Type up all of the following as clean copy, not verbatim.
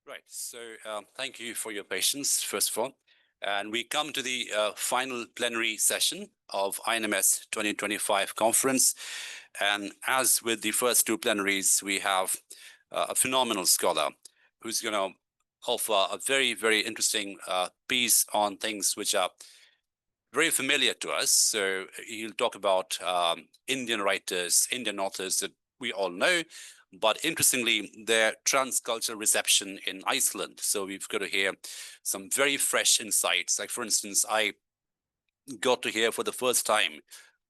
Right. So thank you for your patience, first of all. And we come to the final plenary session of INMS 2025 conference. And as with the first two plenaries, we have a phenomenal scholar who's going to offer a very, very interesting piece on things which are very familiar to us. So he'll talk about Indian writers, Indian authors that we all know, but interestingly, their transcultural reception in Iceland. So we've got to hear some very fresh insights. Like, for instance, I got to hear for the first time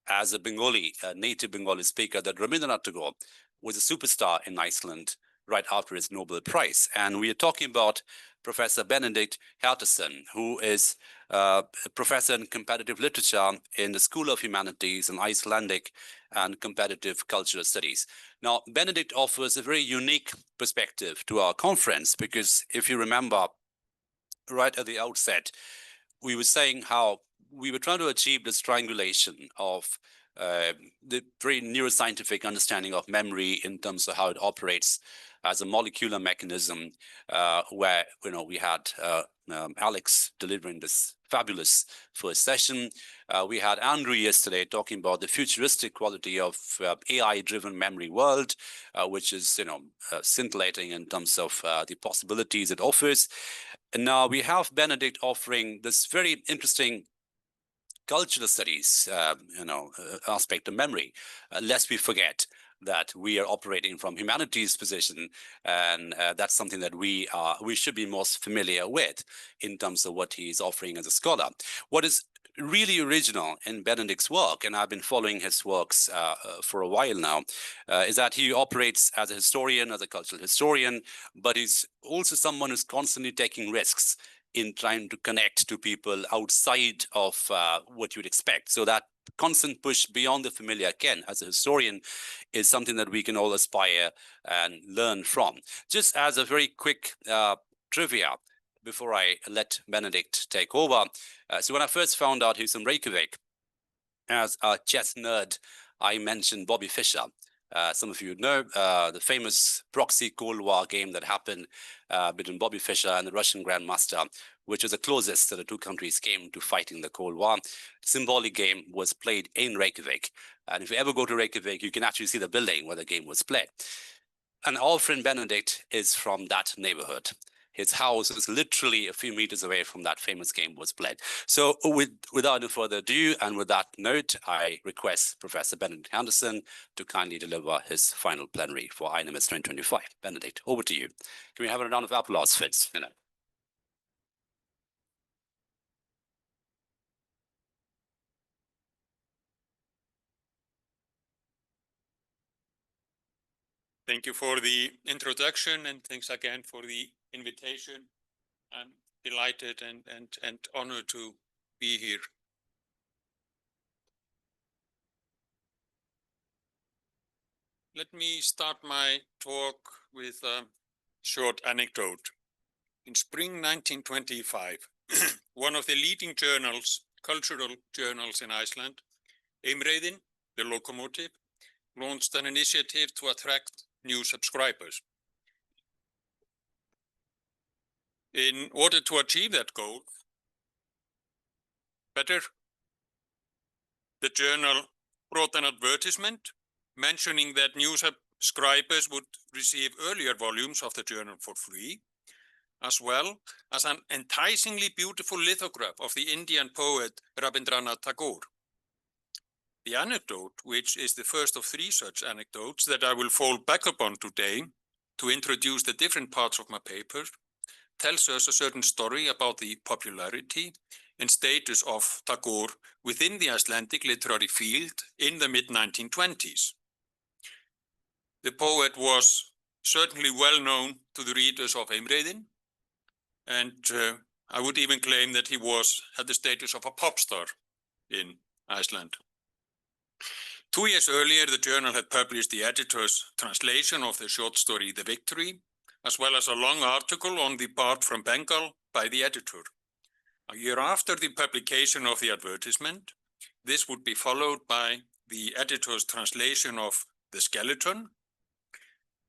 as a Bengali, a native Bengali speaker, that Rabindranath Tagore was a superstar in Iceland right after his Nobel Prize. And we are talking about Professor Benedikt Hjartarson, who is a professor in comparative literature in the School of Humanities and Icelandic and Comparative Cultural Studies. Now, Benedikt offers a very unique perspective to our conference, because if you remember, right at the outset, we were saying how we were trying to achieve this triangulation of the very neuroscientific understanding of memory in terms of how it operates as a molecular mechanism, where we had Alex delivering this fabulous first session. We had Andrew yesterday talking about the futuristic quality of AI-driven memory world, which is scintillating in terms of the possibilities it offers. And now we have Benedikt offering this very interesting cultural studies, aspect of memory, lest we forget that we are operating from humanities position, and that's something that we should be most familiar with in terms of what he's offering as a scholar. What is really original in Benedikt's work, and I've been following his works for a while now, is that he operates as a historian, as a cultural historian, but he's also someone who's constantly taking risks in trying to connect to people outside of what you'd expect. So that constant push beyond the familiar, again, as a historian, is something that we can all aspire and learn from. Just as a very quick trivia, before I let Benedikt take over. So when I first found out he's from Reykjavik, as a chess nerd, I mentioned Bobby Fischer. Some of you know the famous proxy Cold War game that happened between Bobby Fischer and the Russian Grandmaster, which was the closest that the two countries came to fighting the Cold War. The symbolic game was played in Reykjavik. And if you ever go to Reykjavik, you can actually see the building where the game was played. And our friend Benedikt is from that neighborhood. His house is literally a few meters away from that famous game was played. So without any further ado, and with that note, I request Professor Benedikt Hjartarson to kindly deliver his final plenary for INMS 2025. Benedikt, over to you. Can we have a round of applause, Fitz? Thank you for the introduction, and thanks again for the invitation. I'm delighted and honored to be here. Let me start my talk with a short anecdote. In spring 1925, one of the leading journals, cultural journals in Iceland, Eimreiðin, the locomotive, launched an initiative to attract new subscribers. In order to achieve that goal better, the journal brought an advertisement mentioning that new subscribers would receive earlier volumes of the journal for free, as well as an enticingly beautiful lithograph of the Indian poet Rabindranath Tagore. The anecdote, which is the first of three such anecdotes that I will fall back upon today to introduce the different parts of my paper, tells us a certain story about the popularity and status of Tagore within the Icelandic literary field in the mid-1920s. The poet was certainly well known to the readers of Eimreiðin, and I would even claim that he had the status of a pop star in Iceland. 2 years earlier, the journal had published the editor's translation of the short story The Victory, as well as a long article on the part from Bengal by the editor. A year after the publication of the advertisement, this would be followed by the editor's translation of The Skeleton.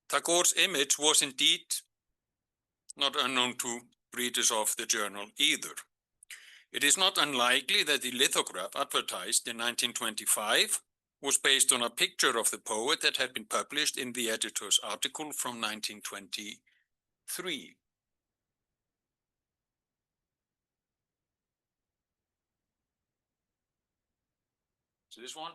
Tagore's image was indeed not unknown to readers of the journal either. It is not unlikely that the lithograph advertised in 1925 was based on a picture of the poet that had been published in the editor's article from 1923. So this one.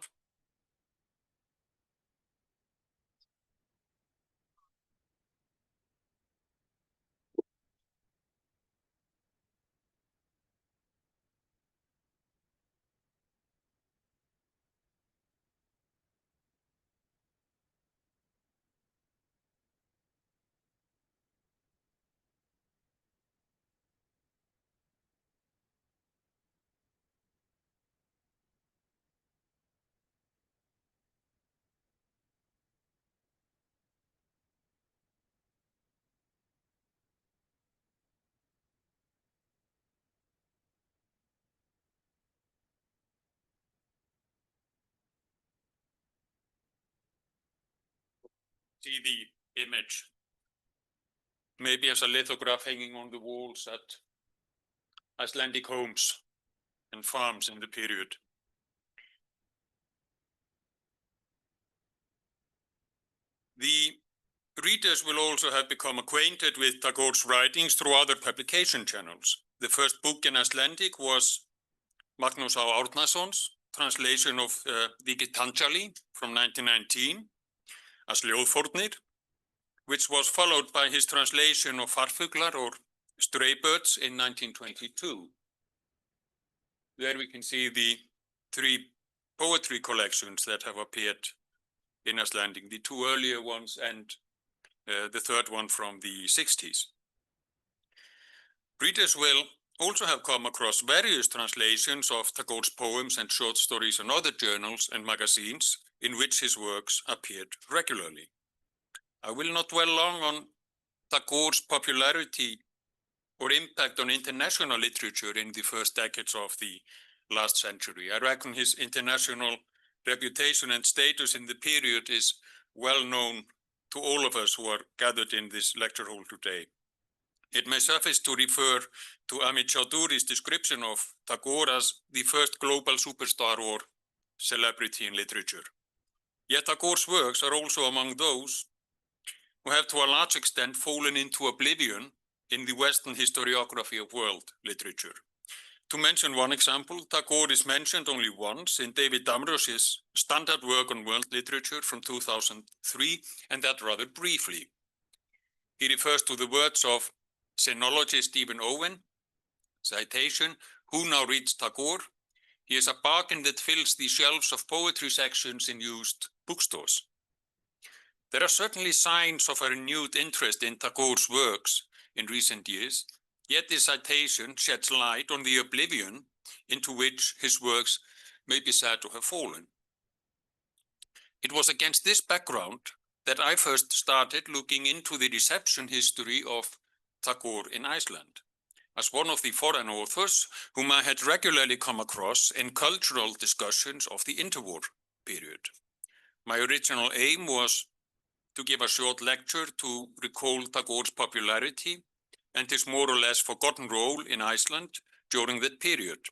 See the image, maybe as a lithograph hanging on the walls at Icelandic homes and farms in the period. The readers will also have become acquainted with Tagore's writings through other publication channels. The first book in Icelandic was Magnús Á. Árnason's translation of the Gitanjali from 1919 as Ljóðfórnir, which was followed by his translation of Farfuglar or Stray Birds in 1922. There we can see the three poetry collections that have appeared in Icelandic, the two earlier ones and the third one from the 60s. Readers will also have come across various translations of Tagore's poems and short stories in other journals and magazines in which his works appeared regularly. I will not dwell long on Tagore's popularity or impact on international literature in the first decades of the last century. I reckon his international reputation and status in the period is well known to all of us who are gathered in this lecture hall today. It may suffice to refer to Amit Chaudhuri's description of Tagore as the first global superstar or celebrity in literature. Yet Tagore's works are also among those who have to a large extent fallen into oblivion in the Western historiography of world literature. To mention one example, Tagore is mentioned only once in David Damrosch's standard work on world literature from 2003, and that rather briefly. He refers to the words of sinologist Stephen Owen, citation, "Who now reads Tagore? He is a bargain that fills the shelves of poetry sections in used bookstores." There are certainly signs of a renewed interest in Tagore's works in recent years, yet this citation sheds light on the oblivion into which his works may be said to have fallen. It was against this background that I first started looking into the reception history of Tagore in Iceland, as one of the foreign authors whom I had regularly come across in cultural discussions of the interwar period. My original aim was to give a short lecture to recall Tagore's popularity and his more or less forgotten role in Iceland during that period.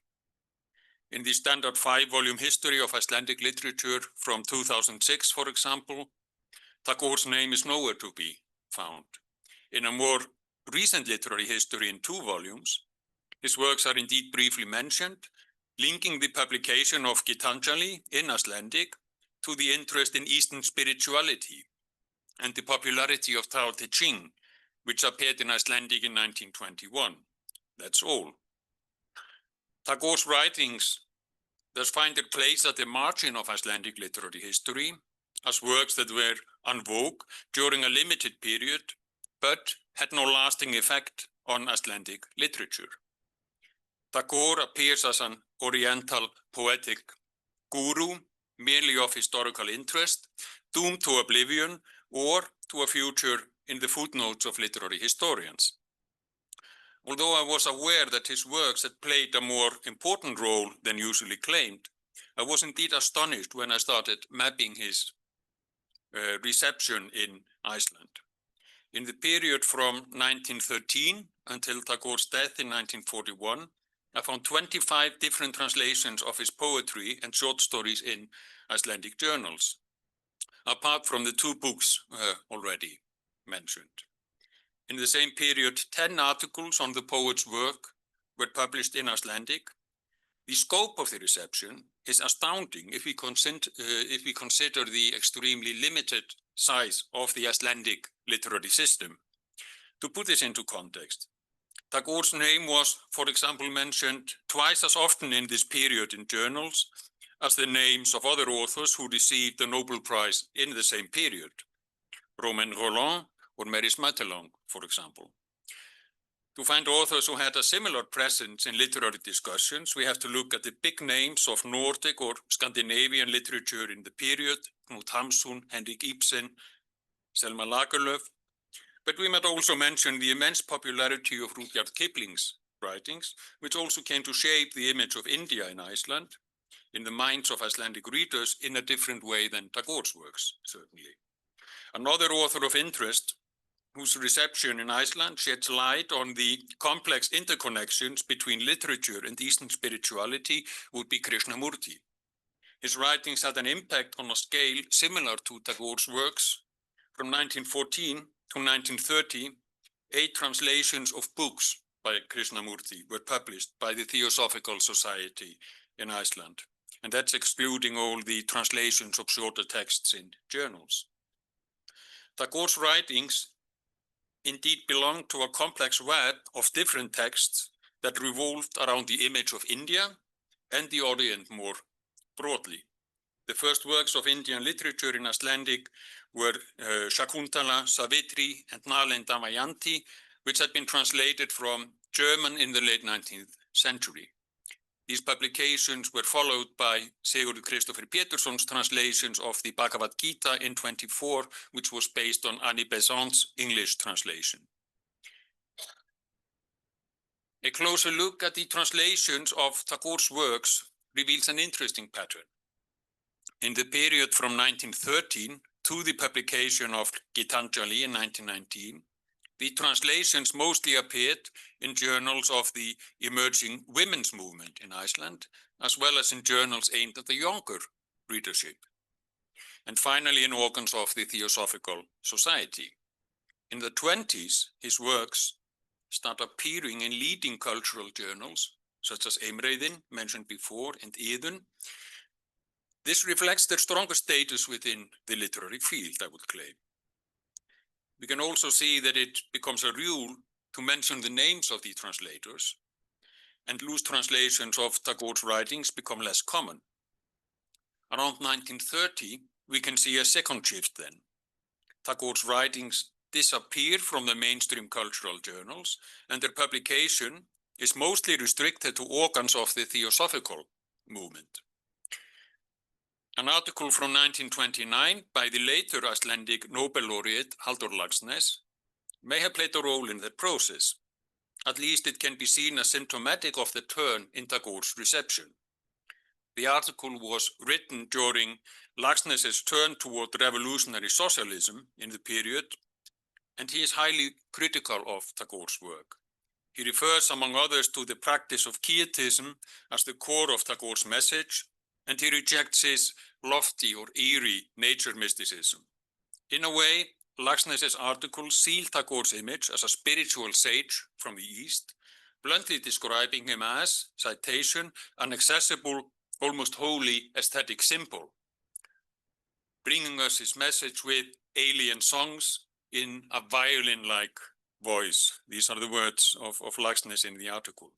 In the standard 5-volume history of Icelandic literature from 2006, for example, Tagore's name is nowhere to be found. In a more recent literary history in 2 volumes, his works are indeed briefly mentioned, linking the publication of Gitanjali in Icelandic to the interest in Eastern spirituality and the popularity of Tao Te Ching, which appeared in Icelandic in 1921. That's all. Tagore's writings thus find their place at the margin of Icelandic literary history as works that were en vogue during a limited period, but had no lasting effect on Icelandic literature. Tagore appears as an Oriental poetic guru, merely of historical interest, doomed to oblivion or to a future in the footnotes of literary historians. Although I was aware that his works had played a more important role than usually claimed, I was indeed astonished when I started mapping his reception in Iceland. In the period from 1913 until Tagore's death in 1941, I found 25 different translations of his poetry and short stories in Icelandic journals, apart from the 2 books already mentioned. In the same period, 10 articles on the poet's work were published in Icelandic. The scope of the reception is astounding if we consider the extremely limited size of the Icelandic literary system. To put this into context, Tagore's name was, for example, mentioned twice as often in this period in journals as the names of other authors who received the Nobel Prize in the same period, Romain Rolland or Maurice Maeterlinck, for example. To find authors who had a similar presence in literary discussions, we have to look at the big names of Nordic or Scandinavian literature in the period, Knut Hamsun, Henrik Ibsen, Selma Lagerlöf. But we might also mention the immense popularity of Rudyard Kipling's writings, which also came to shape the image of India in Iceland, in the minds of Icelandic readers in a different way than Tagore's works, certainly. Another author of interest whose reception in Iceland sheds light on the complex interconnections between literature and Eastern spirituality would be Krishnamurti. His writings had an impact on a scale similar to Tagore's works. From 1914 to 1930, 8 translations of books by Krishnamurti were published by the Theosophical Society in Iceland, and that's excluding all the translations of shorter texts in journals. Tagore's writings indeed belong to a complex web of different texts that revolved around the image of India and the Orient more broadly. The first works of Indian literature in Icelandic were Shakuntala, Savitri, and Nalen Damayanti, which had been translated from German in the late 19th century. These publications were followed by Sigurður Kristoffer Pétursson's translations of the Bhagavad Gita in 24, which was based on Annie Besant's English translation. A closer look at the translations of Tagore's works reveals an interesting pattern. In the period from 1913 to the publication of Gitanjali in 1919, the translations mostly appeared in journals of the emerging women's movement in Iceland, as well as in journals aimed at the younger readership, and finally in organs of the Theosophical Society. In the 20s, his works start appearing in leading cultural journals, such as Eimreiðin, mentioned before, and Iðunn. This reflects their stronger status within the literary field, I would claim. We can also see that it becomes a rule to mention the names of the translators, and loose translations of Tagore's writings become less common. Around 1930, we can see a second shift then. Tagore's writings disappear from the mainstream cultural journals, and their publication is mostly restricted to organs of the Theosophical movement. An article from 1929 by the later Icelandic Nobel laureate Halldór Laxness may have played a role in that process. At least it can be seen as symptomatic of the turn in Tagore's reception. The article was written during Laxness's turn toward revolutionary socialism in the period, and he is highly critical of Tagore's work. He refers, among others, to the practice of Quietism as the core of Tagore's message, and he rejects his lofty or eerie nature mysticism. In a way, Laxness's article sealed Tagore's image as a spiritual sage from the East, bluntly describing him as, citation, an accessible, almost holy aesthetic symbol, bringing us his message with alien songs in a violin-like voice. These are the words of Laxness in the article.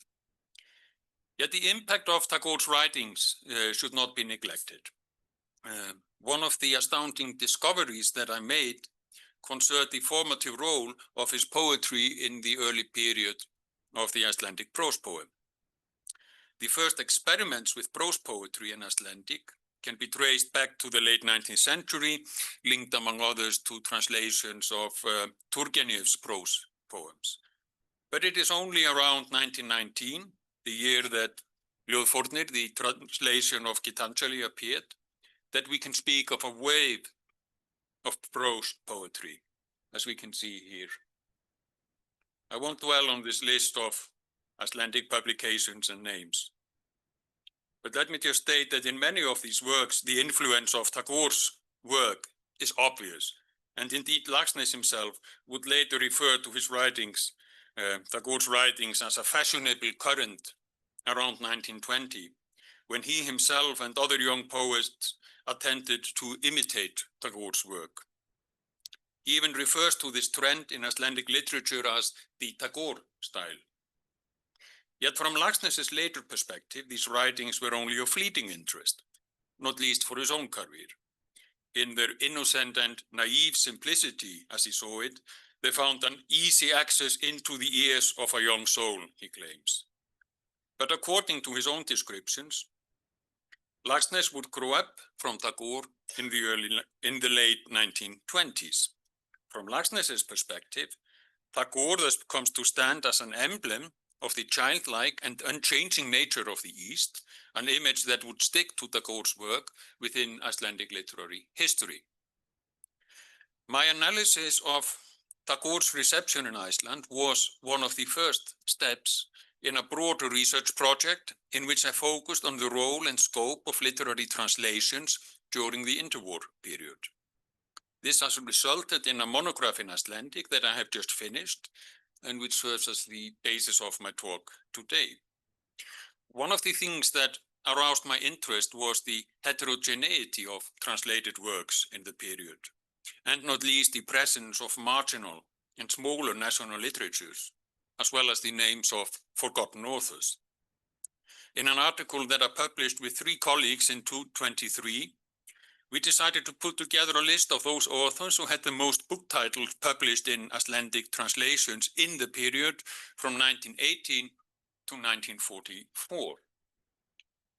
Yet the impact of Tagore's writings should not be neglected. One of the astounding discoveries that I made concerned the formative role of his poetry in the early period of the Icelandic prose poem. The first experiments with prose poetry in Icelandic can be traced back to the late 19th century, linked among others to translations of Turgenev's prose poems. But it is only around 1919, the year that Ljóðfórnir, the translation of Gitanjali, appeared, that we can speak of a wave of prose poetry. as we can see here. I won't dwell on this list of Icelandic publications and names. But let me just state that in many of these works, the influence of Tagore's work is obvious. And indeed, Laxness himself would later refer to his writings, Tagore's writings, as a fashionable current around 1920, when he himself and other young poets attempted to imitate Tagore's work. He even refers to this trend in Icelandic literature as the Tagore style. Yet from Laxness's later perspective, these writings were only of fleeting interest, not least for his own career. In their innocent and naive simplicity, as he saw it, they found an easy access into the ears of a young soul, he claims. But according to his own descriptions, Laxness would grow up from Tagore in the late 1920s. From Laxness's perspective, Tagore thus comes to stand as an emblem of the childlike and unchanging nature of the East, an image that would stick to Tagore's work within Icelandic literary history. My analysis of Tagore's reception in Iceland was one of the first steps in a broader research project in which I focused on the role and scope of literary translations during the interwar period. This has resulted in a monograph in Icelandic that I have just finished and which serves as the basis of my talk today. One of the things that aroused my interest was the heterogeneity of translated works in the period, and not least the presence of marginal and smaller national literatures, as well as the names of forgotten authors. In an article that I published with 3 colleagues in 2023, we decided to put together a list of those authors who had the most book titles published in Icelandic translations in the period from 1918 to 1944.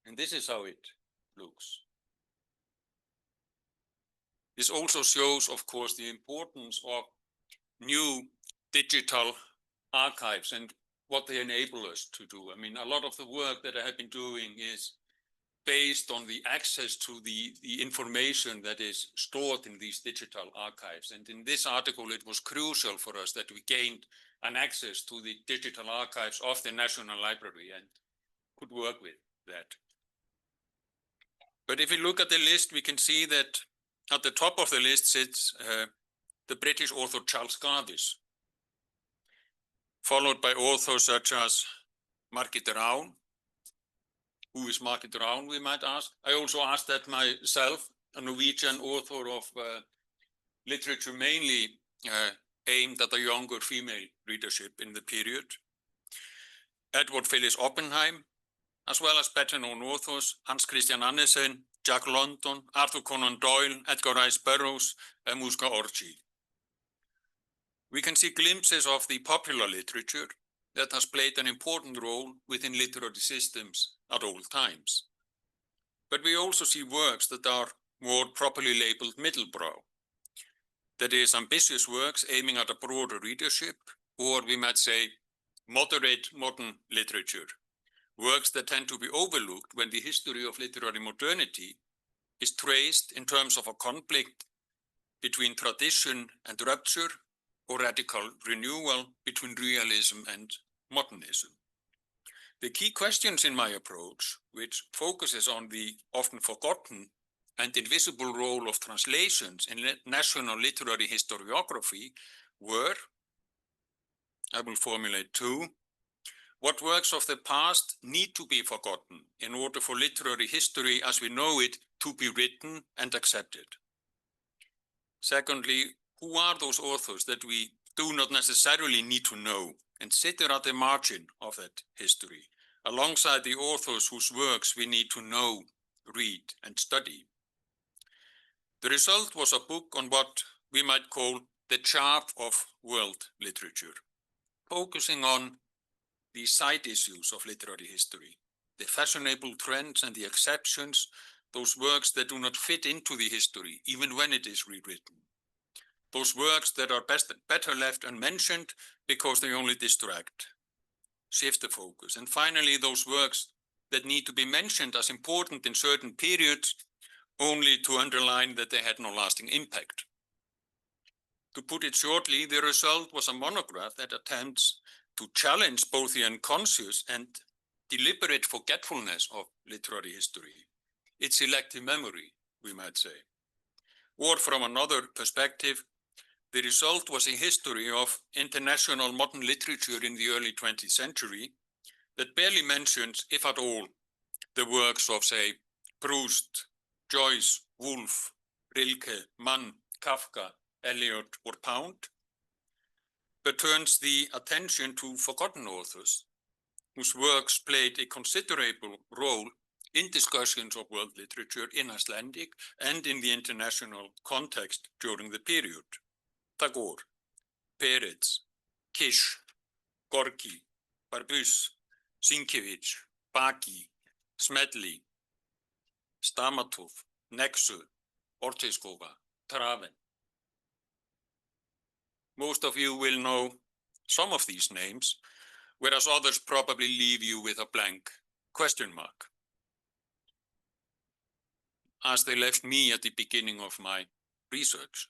And this is how it looks. This also shows, of course, the importance of new digital archives and what they enable us to do. I mean, a lot of the work that I have been doing is based on the access to the information that is stored in these digital archives. And in this article, it was crucial for us that we gained an access to the digital archives of the National Library and could work with that. But if we look at the list, we can see that at the top of the list sits the British author Charles Garvis, followed by authors such as Margit Rán. Who is Margit Rán, we might ask? I also asked that myself, a Norwegian author of literature mainly aimed at a younger female readership in the period. Edward Phillips Oppenheim, as well as better known authors Hans Christian Andersen, Jack London, Arthur Conan Doyle, Edgar Rice Burroughs, and Muska Orji. We can see glimpses of the popular literature that has played an important role within literary systems at all times. But we also see works that are more properly labeled middlebrow. That is, ambitious works aiming at a broader readership, or we might say moderate modern literature, works that tend to be overlooked when the history of literary modernity is traced in terms of a conflict between tradition and rupture, or radical renewal between realism and modernism. The key questions in my approach, which focuses on the often forgotten and invisible role of translations in national literary historiography, were, I will formulate 2, what works of the past need to be forgotten in order for literary history as we know it to be written and accepted? Secondly, who are those authors that we do not necessarily need to know and sit at the margin of that history, alongside the authors whose works we need to know, read, and study? The result was a book on what we might call the chaff of world literature, focusing on the side issues of literary history, the fashionable trends and the exceptions, those works that do not fit into the history, even when it is rewritten. Those works that are better left unmentioned because they only distract, shift the focus. And finally, those works that need to be mentioned as important in certain periods, only to underline that they had no lasting impact. To put it shortly, the result was a monograph that attempts to challenge both the unconscious and deliberate forgetfulness of literary history, its selective memory, we might say. Or from another perspective, the result was a history of international modern literature in the early 20th century that barely mentions, if at all, the works of, say, Proust, Joyce, Woolf, Rilke, Mann, Kafka, Eliot, or Pound, but turns the attention to forgotten authors whose works played a considerable role in discussions of world literature in Icelandic and in the international context during the period. Tagore, Peretz, Kish, Gorky, Barbus, Sienkiewicz, Baki, Smedley, Stamatov, Nexu, Orteskova, Traven. Most of you will know some of these names, whereas others probably leave you with a blank question mark, as they left me at the beginning of my research.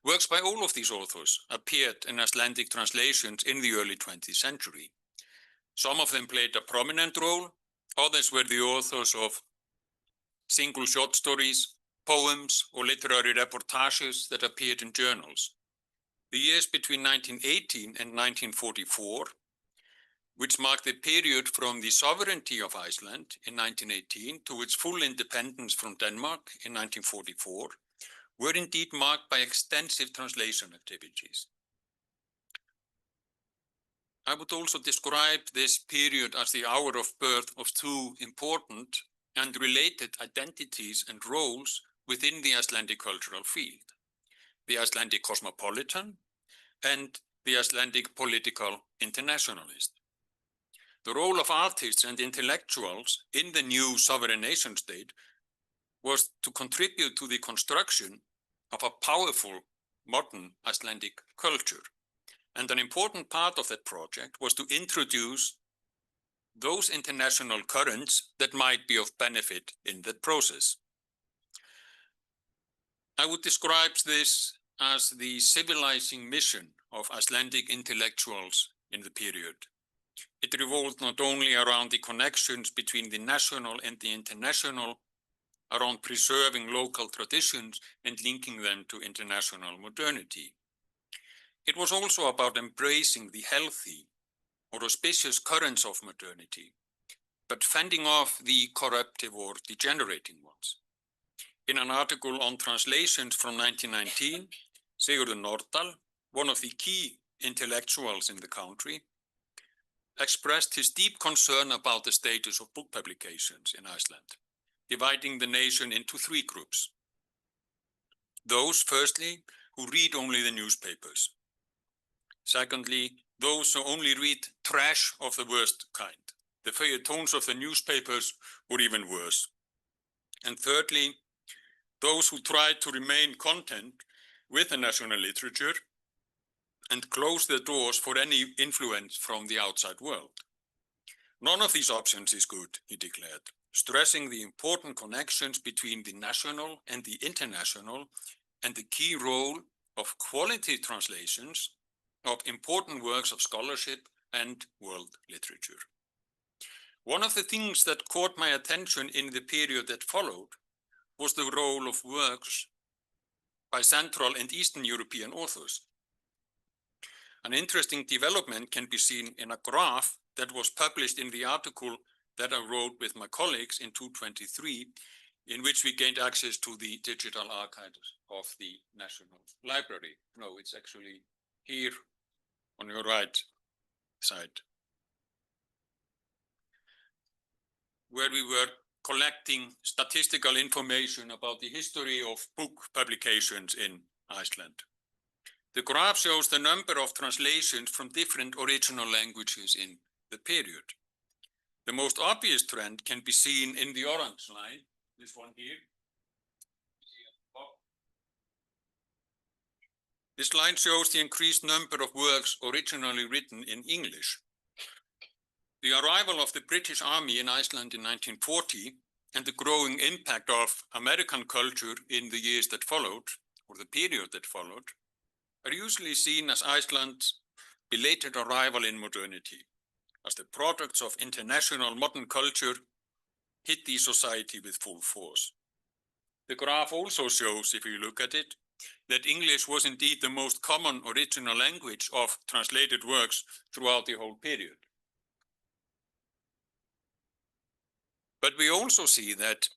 Works by all of these authors appeared in Icelandic translations in the early 20th century. Some of them played a prominent role, others were the authors of single short stories, poems, or literary reportages that appeared in journals. The years between 1918 and 1944, which marked the period from the sovereignty of Iceland in 1918 to its full independence from Denmark in 1944, were indeed marked by extensive translation activities. I would also describe this period as the hour of birth of two important and related identities and roles within the Icelandic cultural field: the Icelandic cosmopolitan and the Icelandic political internationalist. The role of artists and intellectuals in the new sovereign nation state was to contribute to the construction of a powerful modern Icelandic culture. And an important part of that project was to introduce those international currents that might be of benefit in that process. I would describe this as the civilizing mission of Icelandic intellectuals in the period. It revolved not only around the connections between the national and the international, around preserving local traditions and linking them to international modernity. It was also about embracing the healthy or auspicious currents of modernity, but fending off the corruptive or degenerating ones. In an article on translations from 1919, Sigurður Nordal, one of the key intellectuals in the country, expressed his deep concern about the status of book publications in Iceland, dividing the nation into three groups. Those, firstly, who read only the newspapers. Secondly, those who only read trash of the worst kind, the feuilletons of the newspapers, or even worse. And thirdly, those who try to remain content with the national literature and close their doors for any influence from the outside world. None of these options is good, he declared, stressing the important connections between the national and the international and the key role of quality translations of important works of scholarship and world literature. One of the things that caught my attention in the period that followed was the role of works by Central and Eastern European authors. An interesting development can be seen in a graph that was published in the article that I wrote with my colleagues in 2023, in which we gained access to the digital archives of the National Library. No, it's actually here on your right side, where we were collecting statistical information about the history of book publications in Iceland. The graph shows the number of translations from different original languages in the period. The most obvious trend can be seen in the orange line, this one here. This line shows the increased number of works originally written in English. The arrival of the British Army in Iceland in 1940 and the growing impact of American culture in the years that followed, or the period that followed, are usually seen as Iceland's belated arrival in modernity, as the products of international modern culture hit the society with full force. The graph also shows, if you look at it, that English was indeed the most common original language of translated works throughout the whole period. But we also see that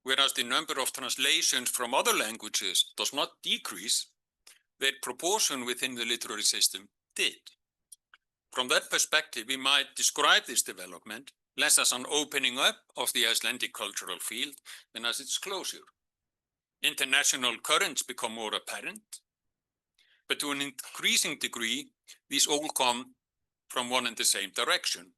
whereas the number of translations from other languages does not decrease, their proportion within the literary system did. From that perspective, we might describe this development less as an opening up of the Icelandic cultural field than as its closure. International currents become more apparent, but to an increasing degree, these all come from one and the same direction.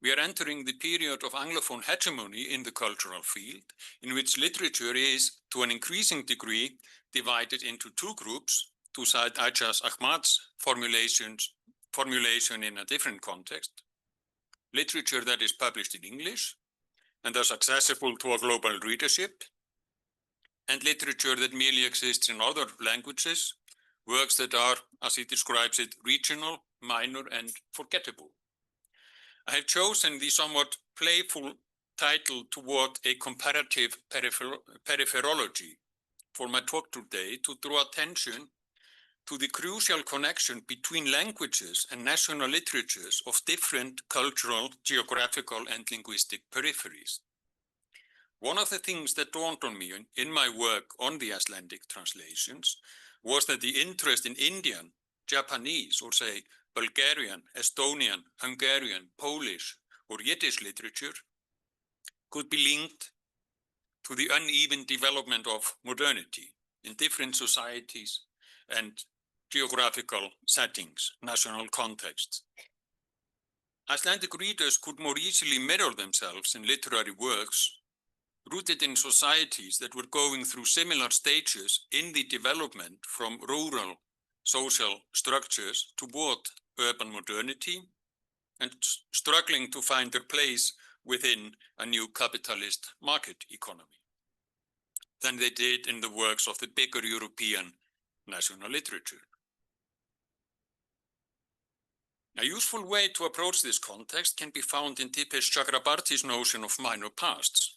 We are entering the period of Anglophone hegemony in the cultural field, in which literature is, to an increasing degree, divided into two groups, to cite Ajaz Ahmad's formulation in a different context. Literature that is published in English and thus accessible to a global readership, and literature that merely exists in other languages, works that are, as he describes it, regional, minor, and forgettable. I have chosen the somewhat playful title toward a comparative peripherology for my talk today to draw attention to the crucial connection between languages and national literatures of different cultural, geographical, and linguistic peripheries. One of the things that dawned on me in my work on the Icelandic translations was that the interest in Indian, Japanese, or say Bulgarian, Estonian, Hungarian, Polish, or Yiddish literature could be linked to the uneven development of modernity in different societies and geographical settings, national contexts. Icelandic readers could more easily mirror themselves in literary works rooted in societies that were going through similar stages in the development from rural social structures toward urban modernity and struggling to find their place within a new capitalist market economy than they did in the works of the bigger European national literature. A useful way to approach this context can be found in Dipesh Chakrabarty's notion of minor pasts,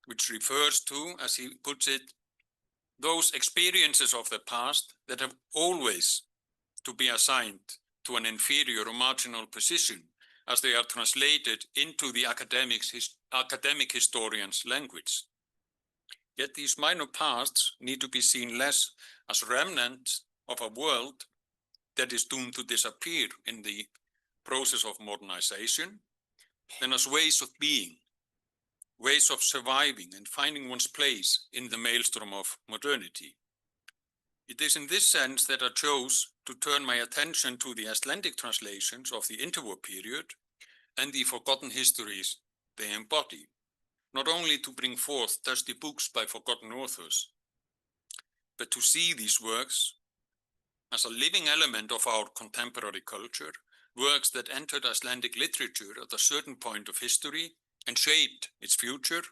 which refers to, as he puts it, those experiences of the past that have always to be assigned to an inferior or marginal position as they are translated into the academic historian's language. Yet these minor pasts need to be seen less as remnants of a world that is doomed to disappear in the process of modernization than as ways of being, ways of surviving and finding one's place in the maelstrom of modernity. It is in this sense that I chose to turn my attention to the Icelandic translations of the interwar period and the forgotten histories they embody, not only to bring forth dusty books by forgotten authors, but to see these works as a living element of our contemporary culture, works that entered Icelandic literature at a certain point of history and shaped its future,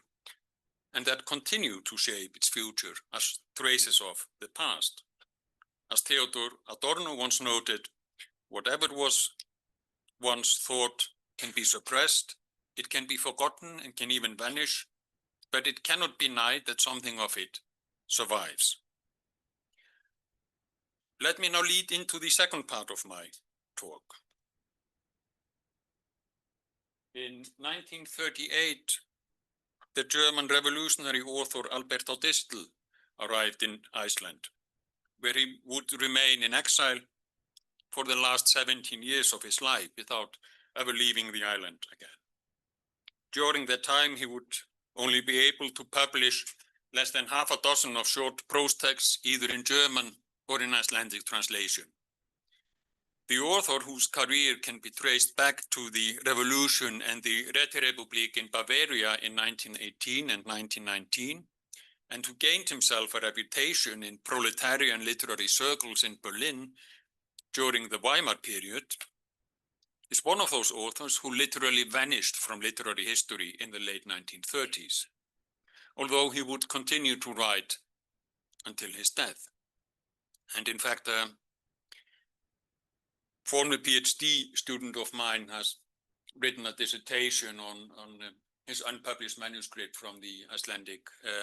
and that continue to shape its future as traces of the past. As Theodor Adorno once noted, whatever was once thought can be suppressed, it can be forgotten and can even vanish, but it cannot be denied that something of it survives. Let me now lead into the second part of my talk. In 1938, the German revolutionary author Alberto Distel arrived in Iceland, where he would remain in exile for the last 17 years of his life without ever leaving the island again. During that time, he would only be able to publish less than half a dozen of short prose texts, either in German or in Icelandic translation. The author, whose career can be traced back to the revolution and the Räterepublik in Bavaria in 1918 and 1919, and who gained himself a reputation in proletarian literary circles in Berlin during the Weimar period, is one of those authors who literally vanished from literary history in the late 1930s, although he would continue to write until his death. And in fact, a former PhD student of mine has written a dissertation on his unpublished manuscript from the Icelandic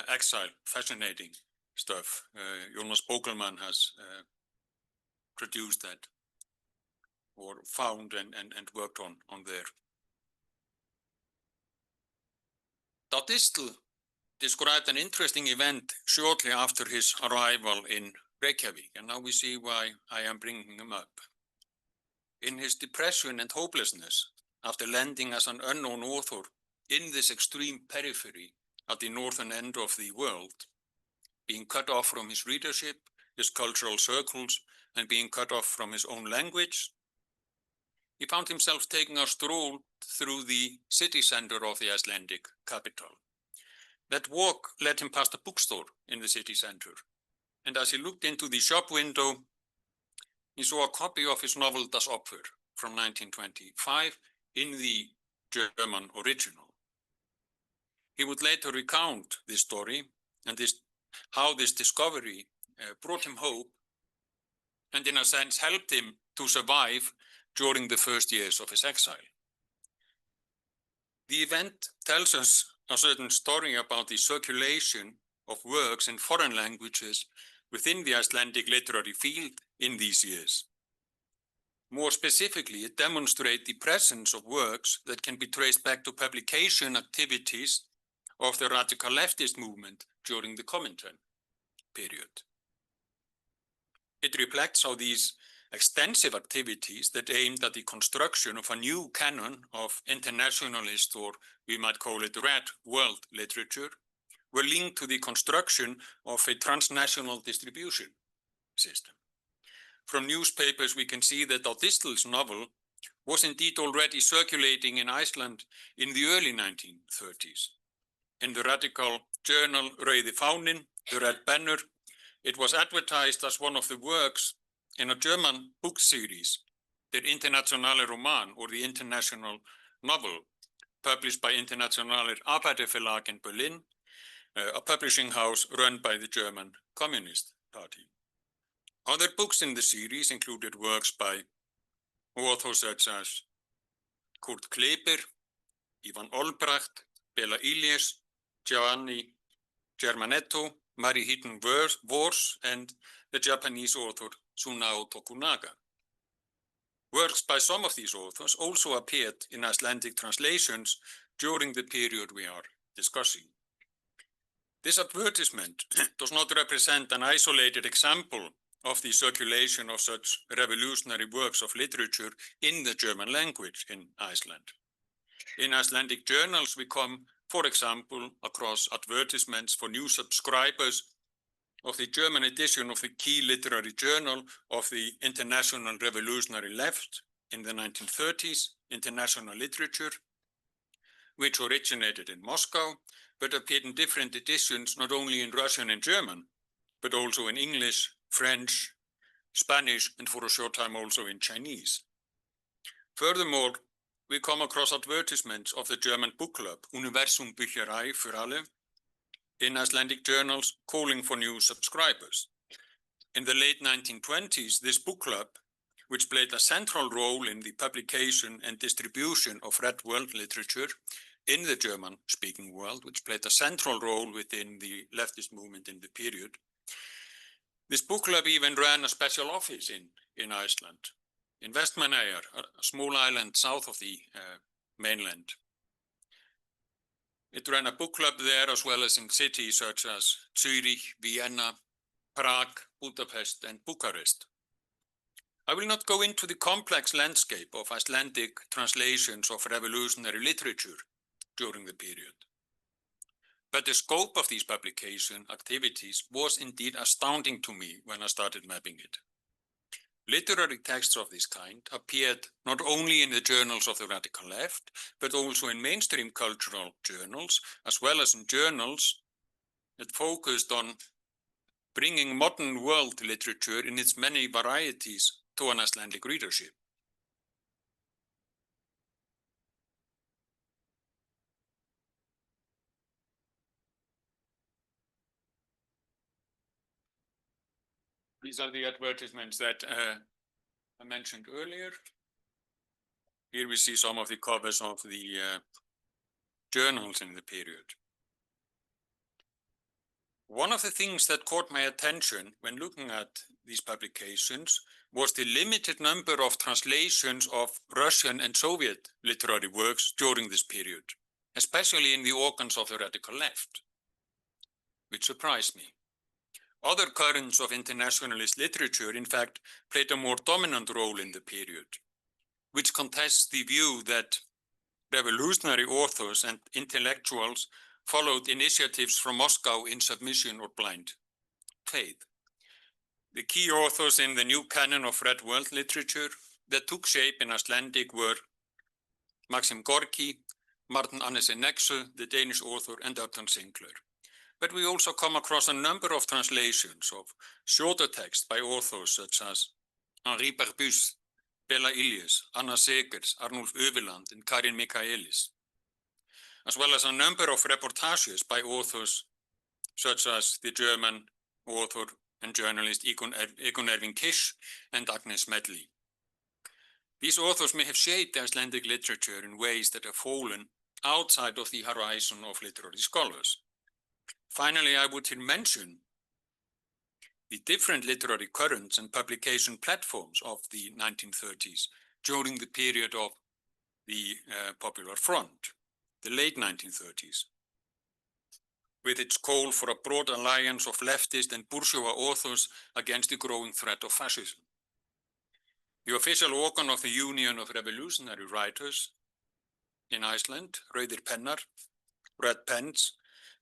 exile. Fascinating stuff. Jonas Bokelman has produced that, or found and worked on there. Dodistel described an interesting event shortly after his arrival in Reykjavik, and now we see why I am bringing him up. In his depression and hopelessness, after landing as an unknown author in this extreme periphery at the northern end of the world, being cut off from his readership, his cultural circles, and being cut off from his own language, he found himself taking a stroll through the city center of the Icelandic capital. That walk led him past a bookstore in the city center, and as he looked into the shop window, he saw a copy of his novel Das Opfer from 1925 in the German original. He would later recount this story and how this discovery brought him hope and in a sense helped him to survive during the first years of his exile. The event tells us a certain story about the circulation of works in foreign languages within the Icelandic literary field in these years. More specifically, it demonstrates the presence of works that can be traced back to publication activities of the radical leftist movement during the Comintern period. It reflects how these extensive activities that aimed at the construction of a new canon of internationalist, or we might call it red world literature, were linked to the construction of a transnational distribution system. From newspapers, we can see that Dodistel's novel was indeed already circulating in Iceland in the early 1930s. In the radical journal Rauði Fáninn, the Red Banner, it was advertised as one of the works in a German book series, Der Internationale Roman, or the International Novel, published by Internationaler Arbeiterverlag in Berlin, a publishing house run by the German Communist Party. Other books in the series included works by authors such as Kurt Kleber, Ivan Olbracht, Bela Ilias, Giovanni Germanetto, Mari Hidden Wars, and the Japanese author Tsunao Tokunaga. Works by some of these authors also appeared in Icelandic translations during the period we are discussing. This advertisement does not represent an isolated example of the circulation of such revolutionary works of literature in the German language in Iceland. In Icelandic journals, we come, for example, across advertisements for new subscribers of the German edition of the key literary journal of the International Revolutionary Left in the 1930s, International Literature, which originated in Moscow, but appeared in different editions, not only in Russian and German, but also in English, French, Spanish, and for a short time also in Chinese. Furthermore, we come across advertisements of the German book club, Universum Bücherei für alle, in Icelandic journals calling for new subscribers. In the late 1920s, this book club, which played a central role in the publication and distribution of red world literature in the German-speaking world, which played a central role within the leftist movement in the period, this book club even ran a special office in Iceland, in Vestmannaeyjar, a small island south of the mainland. It ran a book club there as well as in cities such as Zurich, Vienna, Prague, Budapest, and Bucharest. I will not go into the complex landscape of Icelandic translations of revolutionary literature during the period. But the scope of these publication activities was indeed astounding to me when I started mapping it. Literary texts of this kind appeared not only in the journals of the radical left, but also in mainstream cultural journals, as well as in journals that focused on bringing modern world literature in its many varieties to an Icelandic readership. These are the advertisements that I mentioned earlier. Here we see some of the covers of the journals in the period. One of the things that caught my attention when looking at these publications was the limited number of translations of Russian and Soviet literary works during this period, especially in the organs of the radical left, which surprised me. Other currents of internationalist literature, in fact, played a more dominant role in the period, which contests the view that revolutionary authors and intellectuals followed initiatives from Moscow in submission or blind faith. The key authors in the new canon of Red World literature that took shape in Icelandic were Maxim Gorky, Martin Annesen Nexø, the Danish author, and Upton Sinclair. But we also come across a number of translations of shorter text by authors such as Henri Barbus, Bella Ilias, Anna Segers, Arnulf Överland, and Karin Michaelis, as well as a number of reportages by authors such as the German author and journalist Egon Erwin Kisch and Agnes Medley. These authors may have shaped Icelandic literature in ways that have fallen outside of the horizon of literary scholars. Finally, I would here mention the different literary currents and publication platforms of the 1930s during the period of the Popular Front, the late 1930s, with its call for a broad alliance of leftist and bourgeois authors against the growing threat of fascism. The official organ of the Union of Revolutionary Writers in Iceland, Rauðir Pennar, Red Pens,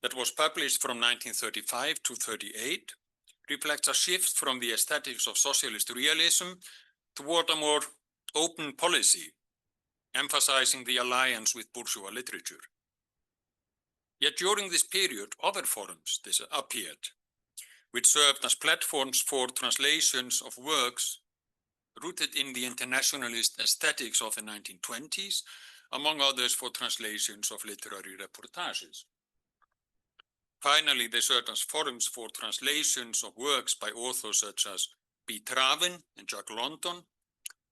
that was published from 1935 to 38, reflects a shift from the aesthetics of socialist realism toward a more open policy, emphasizing the alliance with bourgeois literature. Yet during this period, other forums appeared, which served as platforms for translations of works rooted in the internationalist aesthetics of the 1920s, among others for translations of literary reportages. Finally, they served as forums for translations of works by authors such as B. Travin and Jack London,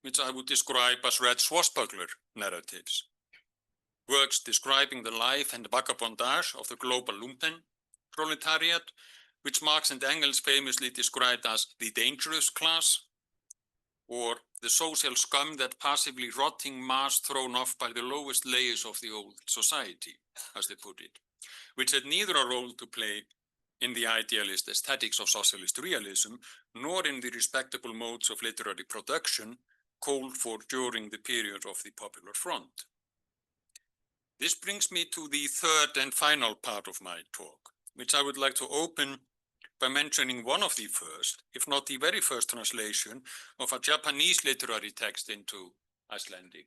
which I would describe as red swashbuckler narratives. Works describing the life and vagabondage of the global lumpen proletariat, which Marx and Engels famously described as the dangerous class, or the social scum that passively rotting mass thrown off by the lowest layers of the old society, as they put it, which had neither a role to play in the idealist aesthetics of socialist realism, nor in the respectable modes of literary production called for during the period of the Popular Front. This brings me to the third and final part of my talk, which I would like to open by mentioning one of the first, if not the very first translation of a Japanese literary text into Icelandic.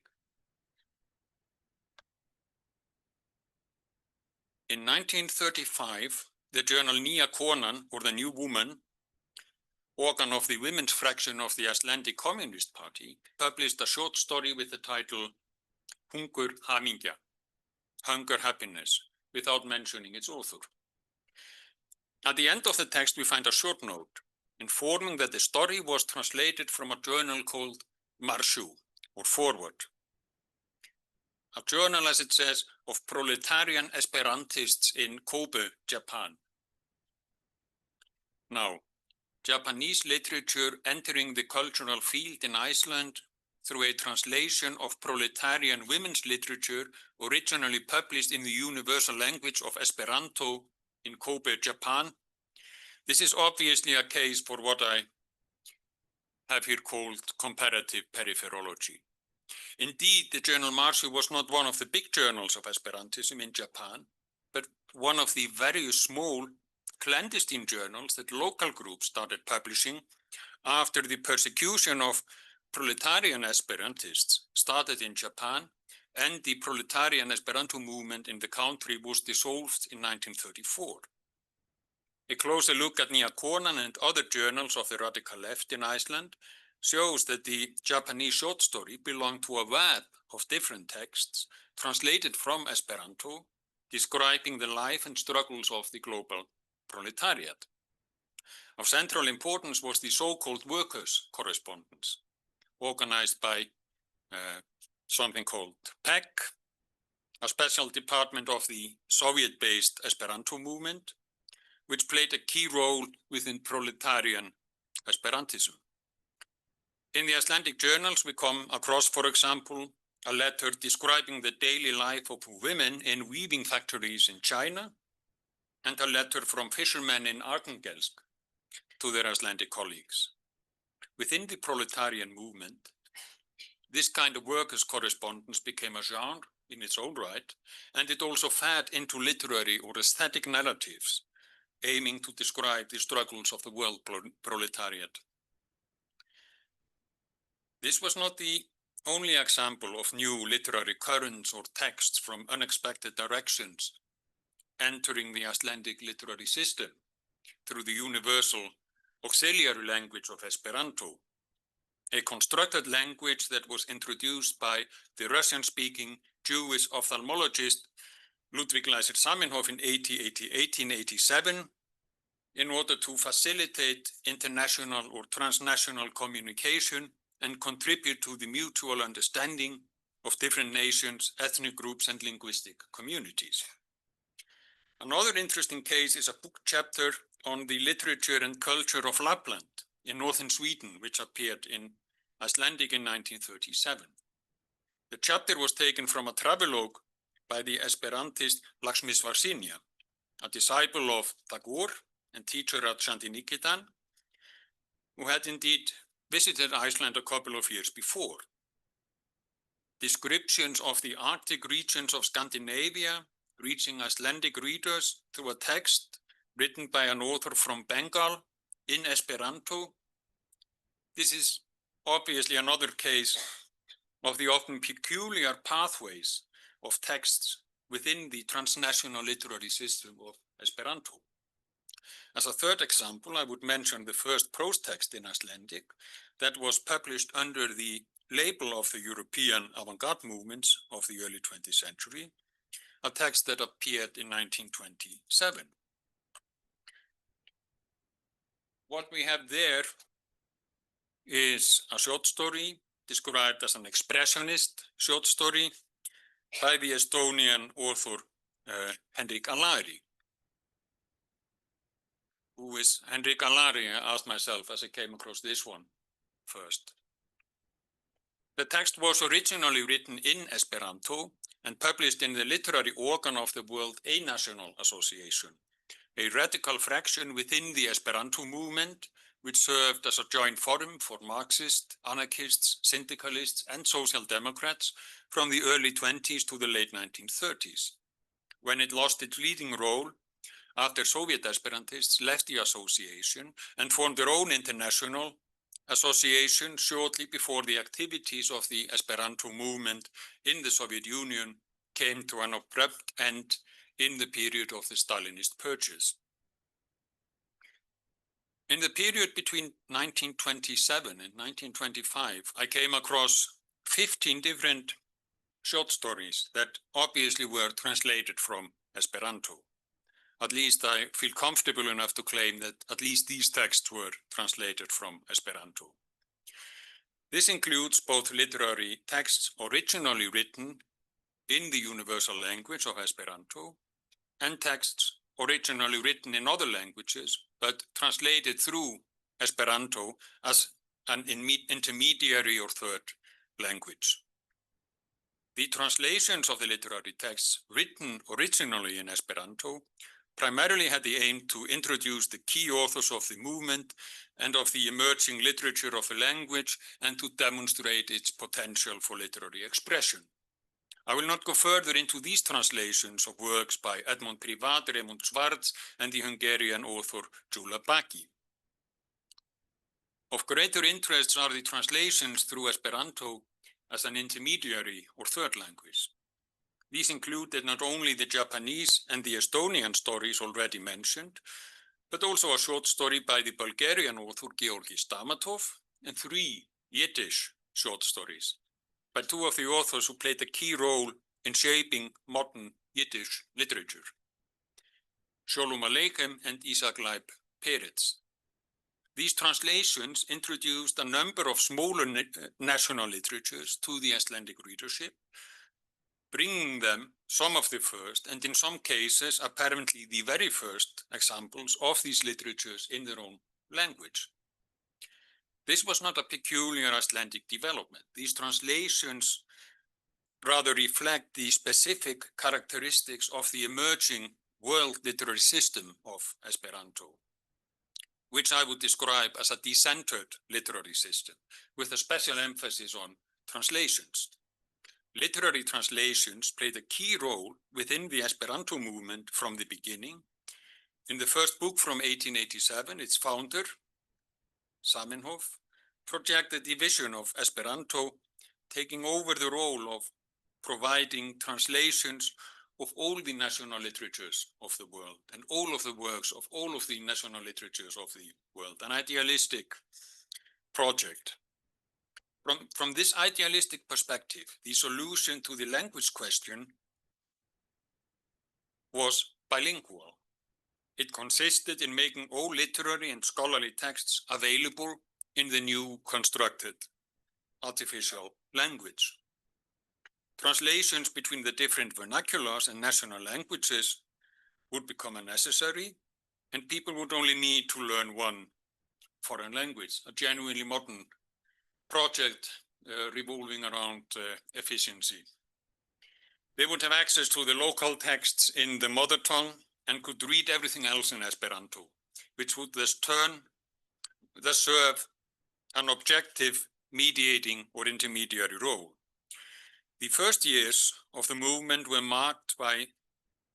In 1935, the journal Nýja Konan, or the New Woman, organ of the women's fraction of the Icelandic Communist Party, published a short story with the title Hungur Hamingja, Hunger Happiness, without mentioning its author. At the end of the text, we find a short note informing that the story was translated from a journal called Marshu, or Forward. A journal, as it says, of proletarian Esperantists in Kobe, Japan. Now, Japanese literature entering the cultural field in Iceland through a translation of proletarian women's literature originally published in the universal language of Esperanto in Kobe, Japan. This is obviously a case for what I have here called comparative peripherology. Indeed, the journal Marshu was not one of the big journals of Esperantism in Japan, but one of the very small clandestine journals that local groups started publishing after the persecution of proletarian Esperantists started in Japan and the proletarian Esperanto movement in the country was dissolved in 1934. A closer look at Nýja Konan and other journals of the radical left in Iceland shows that the Japanese short story belonged to a web of different texts translated from Esperanto, describing the life and struggles of the global proletariat. Of central importance was the so-called workers' correspondence, organized by something called PEC, a special department of the Soviet-based Esperanto movement, which played a key role within proletarian Esperantism. In the Icelandic journals, we come across, for example, a letter describing the daily life of women in weaving factories in China, and a letter from fishermen in Archangelsk to their Icelandic colleagues. Within the proletarian movement, this kind of workers' correspondence became a genre in its own right, and it also fed into literary or aesthetic narratives, aiming to describe the struggles of the world proletariat. This was not the only example of new literary currents or texts from unexpected directions entering the Icelandic literary system through the universal auxiliary language of Esperanto, a constructed language that was introduced by the Russian-speaking Jewish ophthalmologist Ludwig Leiser-Zamenhof in 1887 in order to facilitate international or transnational communication and contribute to the mutual understanding of different nations, ethnic groups, and linguistic communities. Another interesting case is a book chapter on the literature and culture of Lapland in northern Sweden, which appeared in Icelandic in 1937. The chapter was taken from a travelogue by the Esperantist Laxmis Varsinia, a disciple of Tagore and teacher at Shantiniketan, who had indeed visited Iceland a couple of years before. Descriptions of the Arctic regions of Scandinavia reaching Icelandic readers through a text written by an author from Bengal in Esperanto. This is obviously another case of the often peculiar pathways of texts within the transnational literary system of Esperanto. As a third example, I would mention the first prose text in Icelandic that was published under the label of the European avant-garde movements of the early 20th century, a text that appeared in 1927. What we have there is a short story described as an expressionist short story by the Estonian author Henrik Alari. Who is Henrik Alari? I asked myself as I came across this one first. The text was originally written in Esperanto and published in the literary organ of the World A-National Association, a radical fraction within the Esperanto movement, which served as a joint forum for Marxists, anarchists, syndicalists, and social democrats from the early 20s to the late 1930s, when it lost its leading role after Soviet Esperantists left the association and formed their own international association shortly before the activities of the Esperanto movement in the Soviet Union came to an abrupt end in the period of the Stalinist purges. In the period between 1927 and 1925, I came across 15 different short stories that obviously were translated from Esperanto. At least I feel comfortable enough to claim that at least these texts were translated from Esperanto. This includes both literary texts originally written in the universal language of Esperanto and texts originally written in other languages, but translated through Esperanto as an intermediary or third language. The translations of the literary texts written originally in Esperanto primarily had the aim to introduce the key authors of the movement and of the emerging literature of the language and to demonstrate its potential for literary expression. I will not go further into these translations of works by Edmond Privat, Raymond Schwartz, and the Hungarian author Gyula Baki. Of greater interest are the translations through Esperanto as an intermediary or third language. These included not only the Japanese and the Estonian stories already mentioned, but also a short story by the Bulgarian author Georgi Stamatov and 3 Yiddish short stories by 2 of the authors who played a key role in shaping modern Yiddish literature, Sholom Aleichem and Isaac Leib Peretz, These translations introduced a number of smaller national literatures to the Icelandic readership, bringing them some of the first, and in some cases, apparently the very first examples of these literatures in their own language. This was not a peculiar Icelandic development. These translations rather reflect the specific characteristics of the emerging world literary system of Esperanto, which I would describe as a decentered literary system, with a special emphasis on translations. Literary translations played a key role within the Esperanto movement from the beginning. In the first book from 1887, its founder, Zamenhof, projected the vision of Esperanto taking over the role of providing translations of all the national literatures of the world and all of the works of all of the national literatures of the world, an idealistic project. From this idealistic perspective, the solution to the language question was bilingual. It consisted in making all literary and scholarly texts available in the new constructed artificial language. Translations between the different vernaculars and national languages would become unnecessary, and people would only need to learn one foreign language, a genuinely modern project revolving around efficiency. They would have access to the local texts in the mother tongue and could read everything else in Esperanto, which would thus serve an objective mediating or intermediary role. The first years of the movement were marked by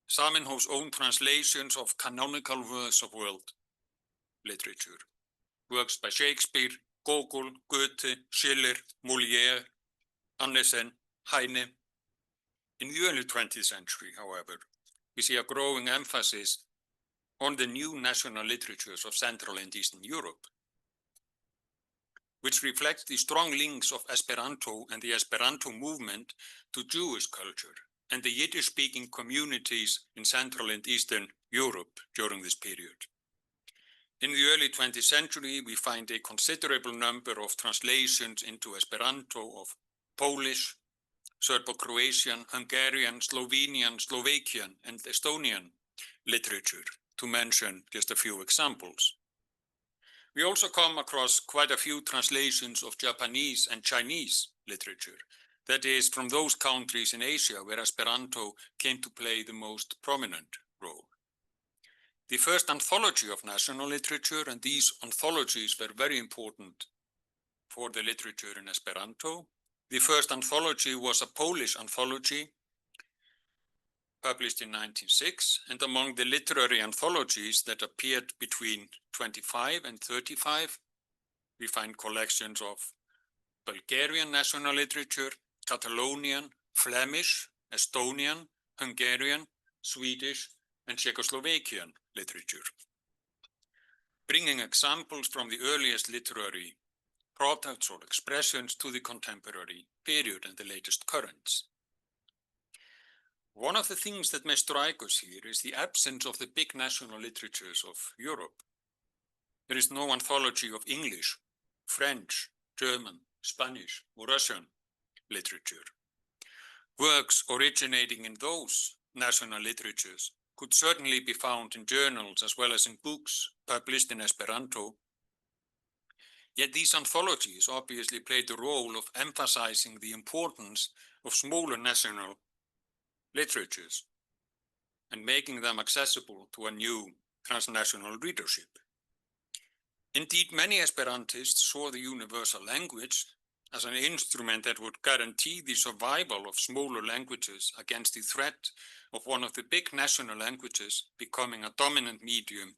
Zamenhof's own translations of canonical works of world literature, works by Shakespeare, Gogol, Goethe, Schiller, Molière, Andersen, Heine. In the early 20th century, however, we see a growing emphasis on the new national literatures of Central and Eastern Europe, which reflects the strong links of Esperanto and the Esperanto movement to Jewish culture and the Yiddish-speaking communities in Central and Eastern Europe during this period. In the early 20th century, we find a considerable number of translations into Esperanto of Polish, Serbo-Croatian, Hungarian, Slovenian, Slovakian, and Estonian literature, to mention just a few examples. We also come across quite a few translations of Japanese and Chinese literature, that is, from those countries in Asia where Esperanto came to play the most prominent role. The first anthology of national literature, and these anthologies were very important for the literature in Esperanto. The first anthology was a Polish anthology published in 1906, and among the literary anthologies that appeared between 25 and 35, we find collections of Bulgarian national literature, Catalonian, Flemish, Estonian, Hungarian, Swedish, and Czechoslovakian literature, bringing examples from the earliest literary products or expressions to the contemporary period and the latest currents. One of the things that may strike us here is the absence of the big national literatures of Europe. There is no anthology of English, French, German, Spanish, or Russian literature. Works originating in those national literatures could certainly be found in journals as well as in books published in Esperanto. Yet these anthologies obviously played the role of emphasizing the importance of smaller national literatures and making them accessible to a new transnational readership. Indeed, many Esperantists saw the universal language as an instrument that would guarantee the survival of smaller languages against the threat of one of the big national languages becoming a dominant medium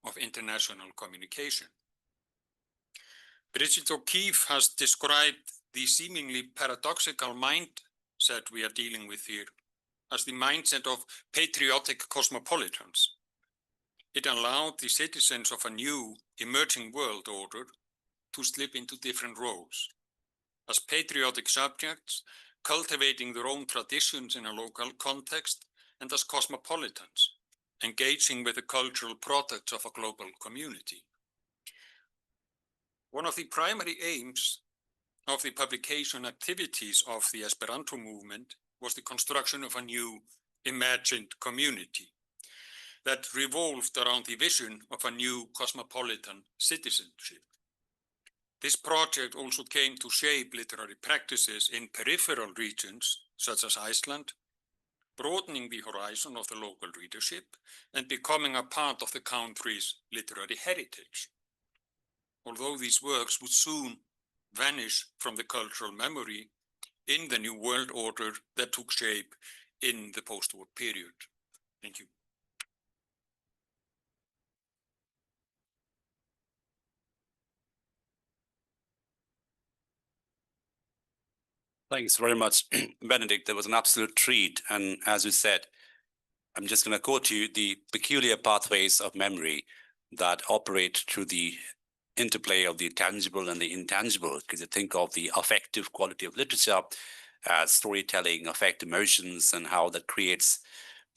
of international communication. Bridget O'Keefe has described the seemingly paradoxical mindset we are dealing with here as the mindset of patriotic cosmopolitans. It allowed the citizens of a new emerging world order to slip into different roles. As patriotic subjects, cultivating their own traditions in a local context, and as cosmopolitans, engaging with the cultural products of a global community. One of the primary aims of the publication activities of the Esperanto movement was the construction of a new imagined community that revolved around the vision of a new cosmopolitan citizenship. This project also came to shape literary practices in peripheral regions such as Iceland, broadening the horizon of the local readership and becoming a part of the country's literary heritage. Although these works would soon vanish from the cultural memory in the new world order that took shape in the post-war period. Thank you. Thanks very much, Benedikt. That was an absolute treat. And as you said, I'm just going to quote you the peculiar pathways of memory that operate through the interplay of the tangible and the intangible, because you think of the affective quality of literature as storytelling, affect emotions, and how that creates,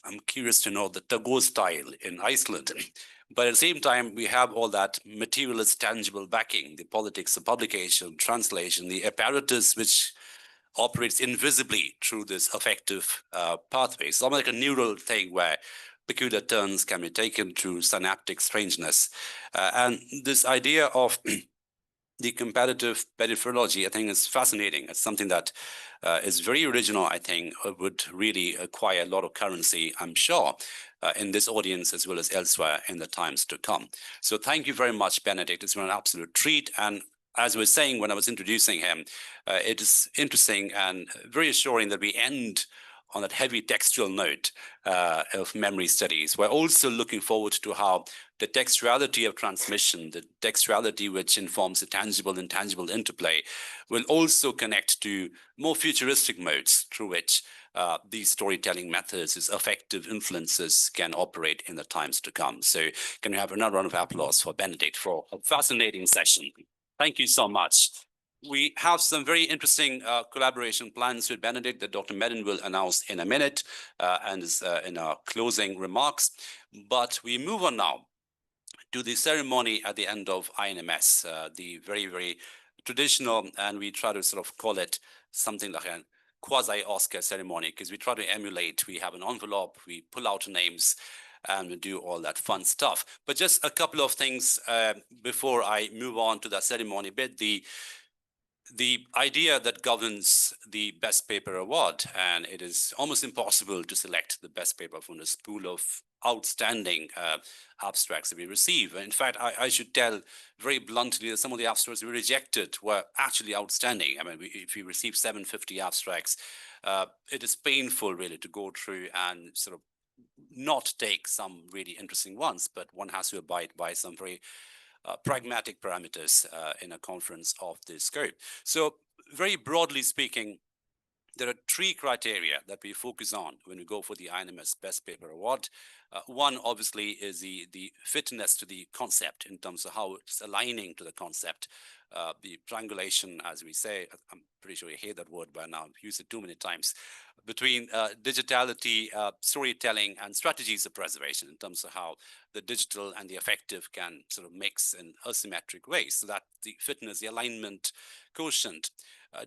I'm curious to know, the Tagore style in Iceland. But at the same time, we have all that materialist, tangible backing, the politics of publication, translation, the apparatus which operates invisibly through this affective pathway. It's almost like a neural thing where peculiar turns can be taken through synaptic strangeness. And this idea of the comparative peripherology, I think, is fascinating. It's something that is very original, I think, would really acquire a lot of currency, I'm sure, in this audience as well as elsewhere in the times to come. So thank you very much, Benedikt. It's been an absolute treat. And as I was saying when I was introducing him, it is interesting and very assuring that we end on that heavy textual note of memory studies. We're also looking forward to how the textuality of transmission, the textuality which informs the tangible and intangible interplay, will also connect to more futuristic modes through which these storytelling methods, these affective influences can operate in the times to come. So can we have another round of applause for Benedikt for a fascinating session? Thank you so much. We have some very interesting collaboration plans with Benedikt that Dr. Medin will announce in a minute and is in our closing remarks. But we move on now to the ceremony at the end of INMS, the very, very traditional, and we try to sort of call it something like a quasi-Oscar ceremony, because we try to emulate. We have an envelope, we pull out names, and we do all that fun stuff. But just a couple of things before I move on to that ceremony bit. The idea that governs the best paper award, and it is almost impossible to select the best paper from the pool of outstanding abstracts that we receive. In fact, I should tell very bluntly that some of the abstracts we rejected were actually outstanding. I mean, if we receive 750 abstracts, it is painful really to go through and sort of not take some really interesting ones, but one has to abide by some very pragmatic parameters in a conference of this scope. So very broadly speaking, there are three criteria that we focus on when we go for the INMS Best Paper Award. One, obviously, is the fitness to the concept in terms of how it's aligning to the concept. The triangulation, as we say, I'm pretty sure you hear that word by now, I've used it too many times, between digitality, storytelling, and strategies of preservation in terms of how the digital and the affective can sort of mix in asymmetric ways. So that the fitness, the alignment quotient.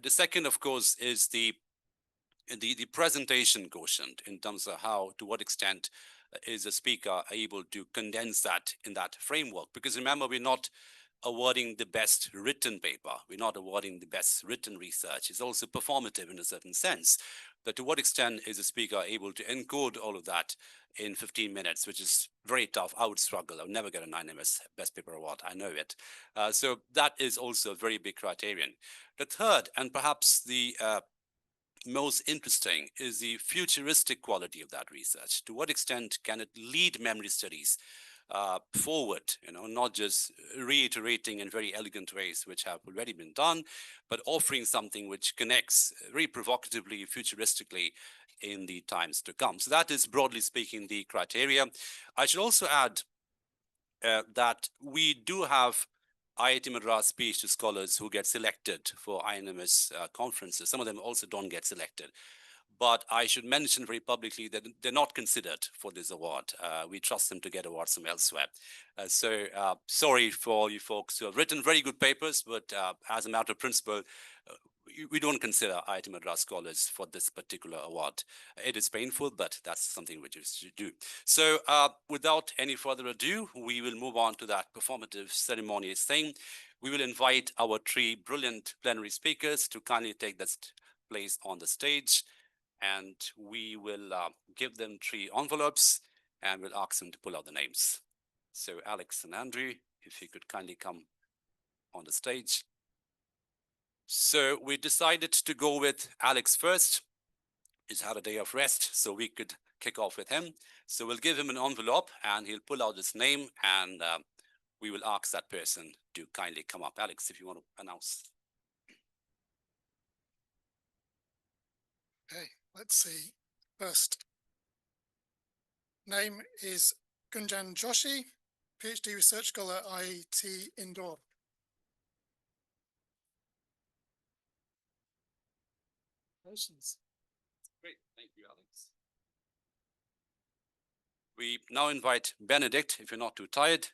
The second, of course, is the presentation quotient in terms of how, to what extent is a speaker able to condense that in that framework. Because remember, we're not awarding the best written paper. We're not awarding the best written research. It's also performative in a certain sense. That to what extent is a speaker able to encode all of that in 15 minutes, which is very tough. I would struggle. I would never get an INMS Best Paper Award. I know it. So that is also a very big criterion. The third, and perhaps the most interesting, is the futuristic quality of that research. To what extent can it lead memory studies forward, not just reiterating in very elegant ways which have already been done, but offering something which connects very provocatively, futuristically in the times to come. So that is, broadly speaking, the criteria. I should also add that we do have IIT Madras PhD scholars who get selected for INMS conferences. Some of them also don't get selected. but I should mention very publicly that they're not considered for this award. We trust them to get awards from elsewhere. So sorry for all you folks who have written very good papers, but as a matter of principle, we don't consider IIT Madras scholars for this particular award. It is painful, but that's something which is to do. So without any further ado, we will move on to that performative ceremonious thing. We will invite our three brilliant plenary speakers to kindly take this place on the stage, and we will give them three envelopes and we'll ask them to pull out the names. So Alex and Andrew, if you could kindly come on the stage. So we decided to go with Alex first. He's had a day of rest, so we could kick off with him. So we'll give him an envelope and he'll pull out his name, and we will ask that person to kindly come up. Alex, if you want to announce. Okay, let's see. First name is Gunjan Joshi, PhD Research Scholar, IIT Indore. Great, thank you, Alex. We now invite Benedikt, if you're not too tired,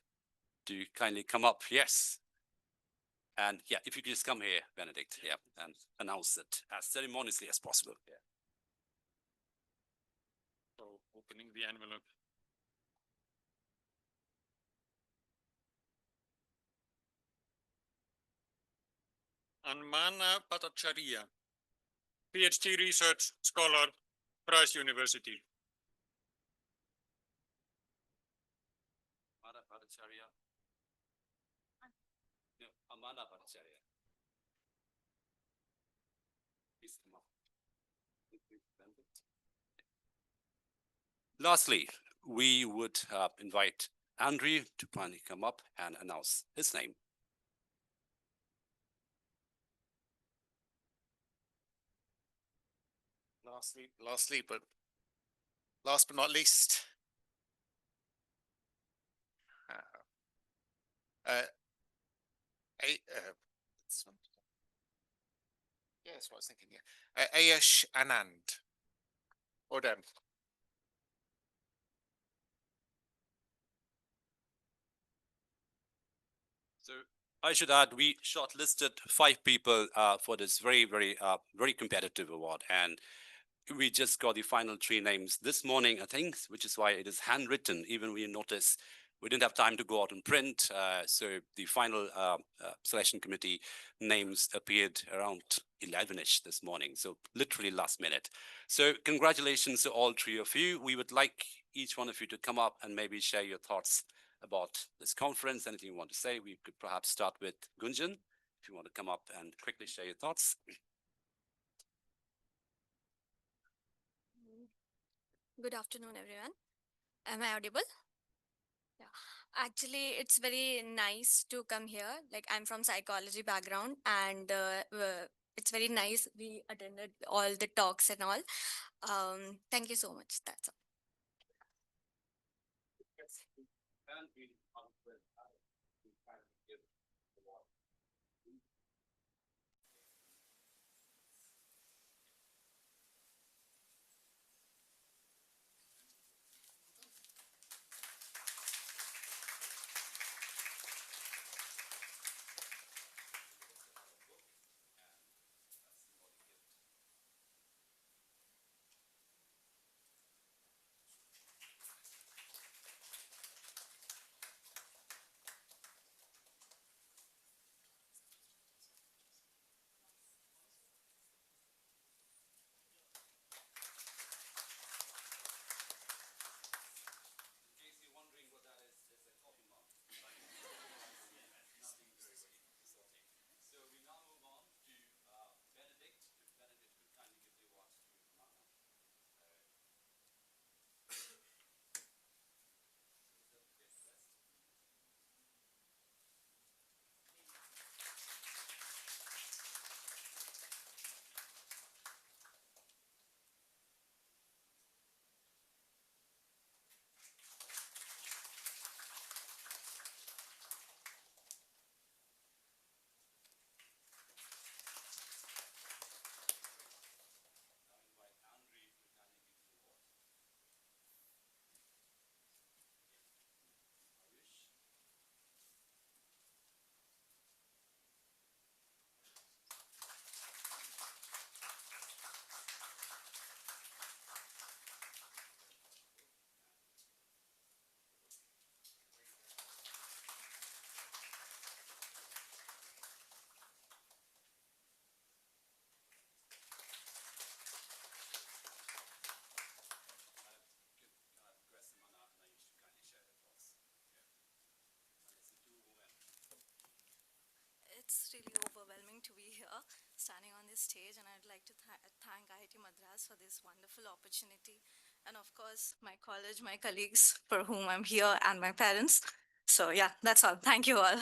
to kindly come up. Yes. And yeah, if you could just come here, Benedikt, yeah, and announce it as ceremoniously as possible. Yeah. So opening the envelope. Anmana Bhattacharya, PhD Research Scholar, Rice University. Amanda Bhattacharya. Please come up. Lastly, we would invite Andrew to kindly come up and announce his name. Last but not least, that's what I was thinking here. Ayush Anand. Well done. So I should add, we shortlisted 5 people for this very competitive award, and we just got the final 3 names this morning, I think, which is why it is handwritten. Even we notice we didn't have time to go out and print, so the final selection committee names appeared around 11ish this morning, so literally last minute. So congratulations to all 3 of you. We would like each one of you to come up and maybe share your thoughts about this conference. Anything you want to say? We could perhaps start with Gunjan, if you want to come up and quickly share your thoughts. Good afternoon, everyone. Am I audible? Yeah. Actually, it's very nice to come here. Like, I'm from psychology background, and it's very nice. We attended all the talks and all. Thank you so much. That's all. this stage, and I'd like to thank IIT Madras for this wonderful opportunity. And of course, my college, my colleagues for whom I'm here, and my parents. So yeah, that's all. Thank you all.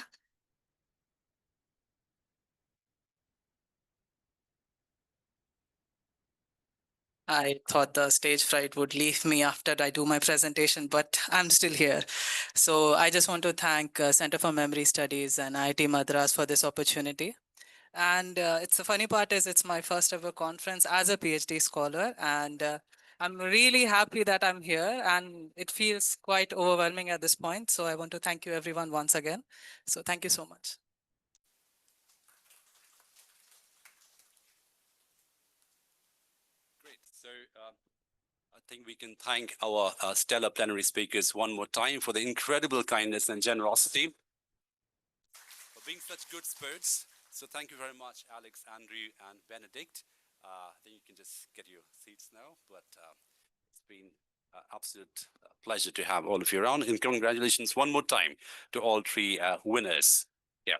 I thought the stage fright would leave me after I do my presentation, but I'm still here. So I just want to thank Center for Memory Studies and IIT Madras for this opportunity. And it's the funny part is it's my first ever conference as a PhD scholar. And I'm really happy that I'm here, and it feels quite overwhelming at this point. So I want to thank you everyone once again. So thank you so much. Great. So I think we can thank our stellar plenary speakers one more time for the incredible kindness and generosity, for being such good spirits. So thank you very much, Alex, Andrew, and Benedikt. I think you can just get your seats now, but it's been an absolute pleasure to have all of you around. And congratulations one more time to all three winners. Yeah.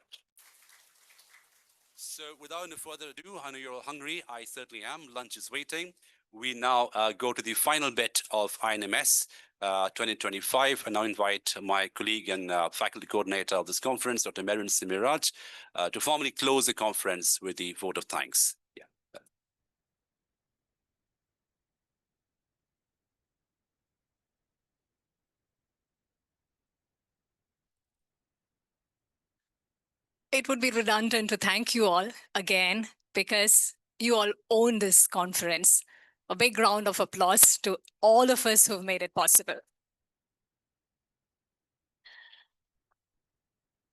So without any further ado, I know you're all hungry. I certainly am. Lunch is waiting. We now go to the final bit of INMS 2025, and now invite my colleague and faculty coordinator of this conference, Dr. Merin Simiraj, to formally close the conference with the vote of thanks. Yeah. It would be redundant to thank you all again, because you all own this conference. A big round of applause to all of us who've made it possible.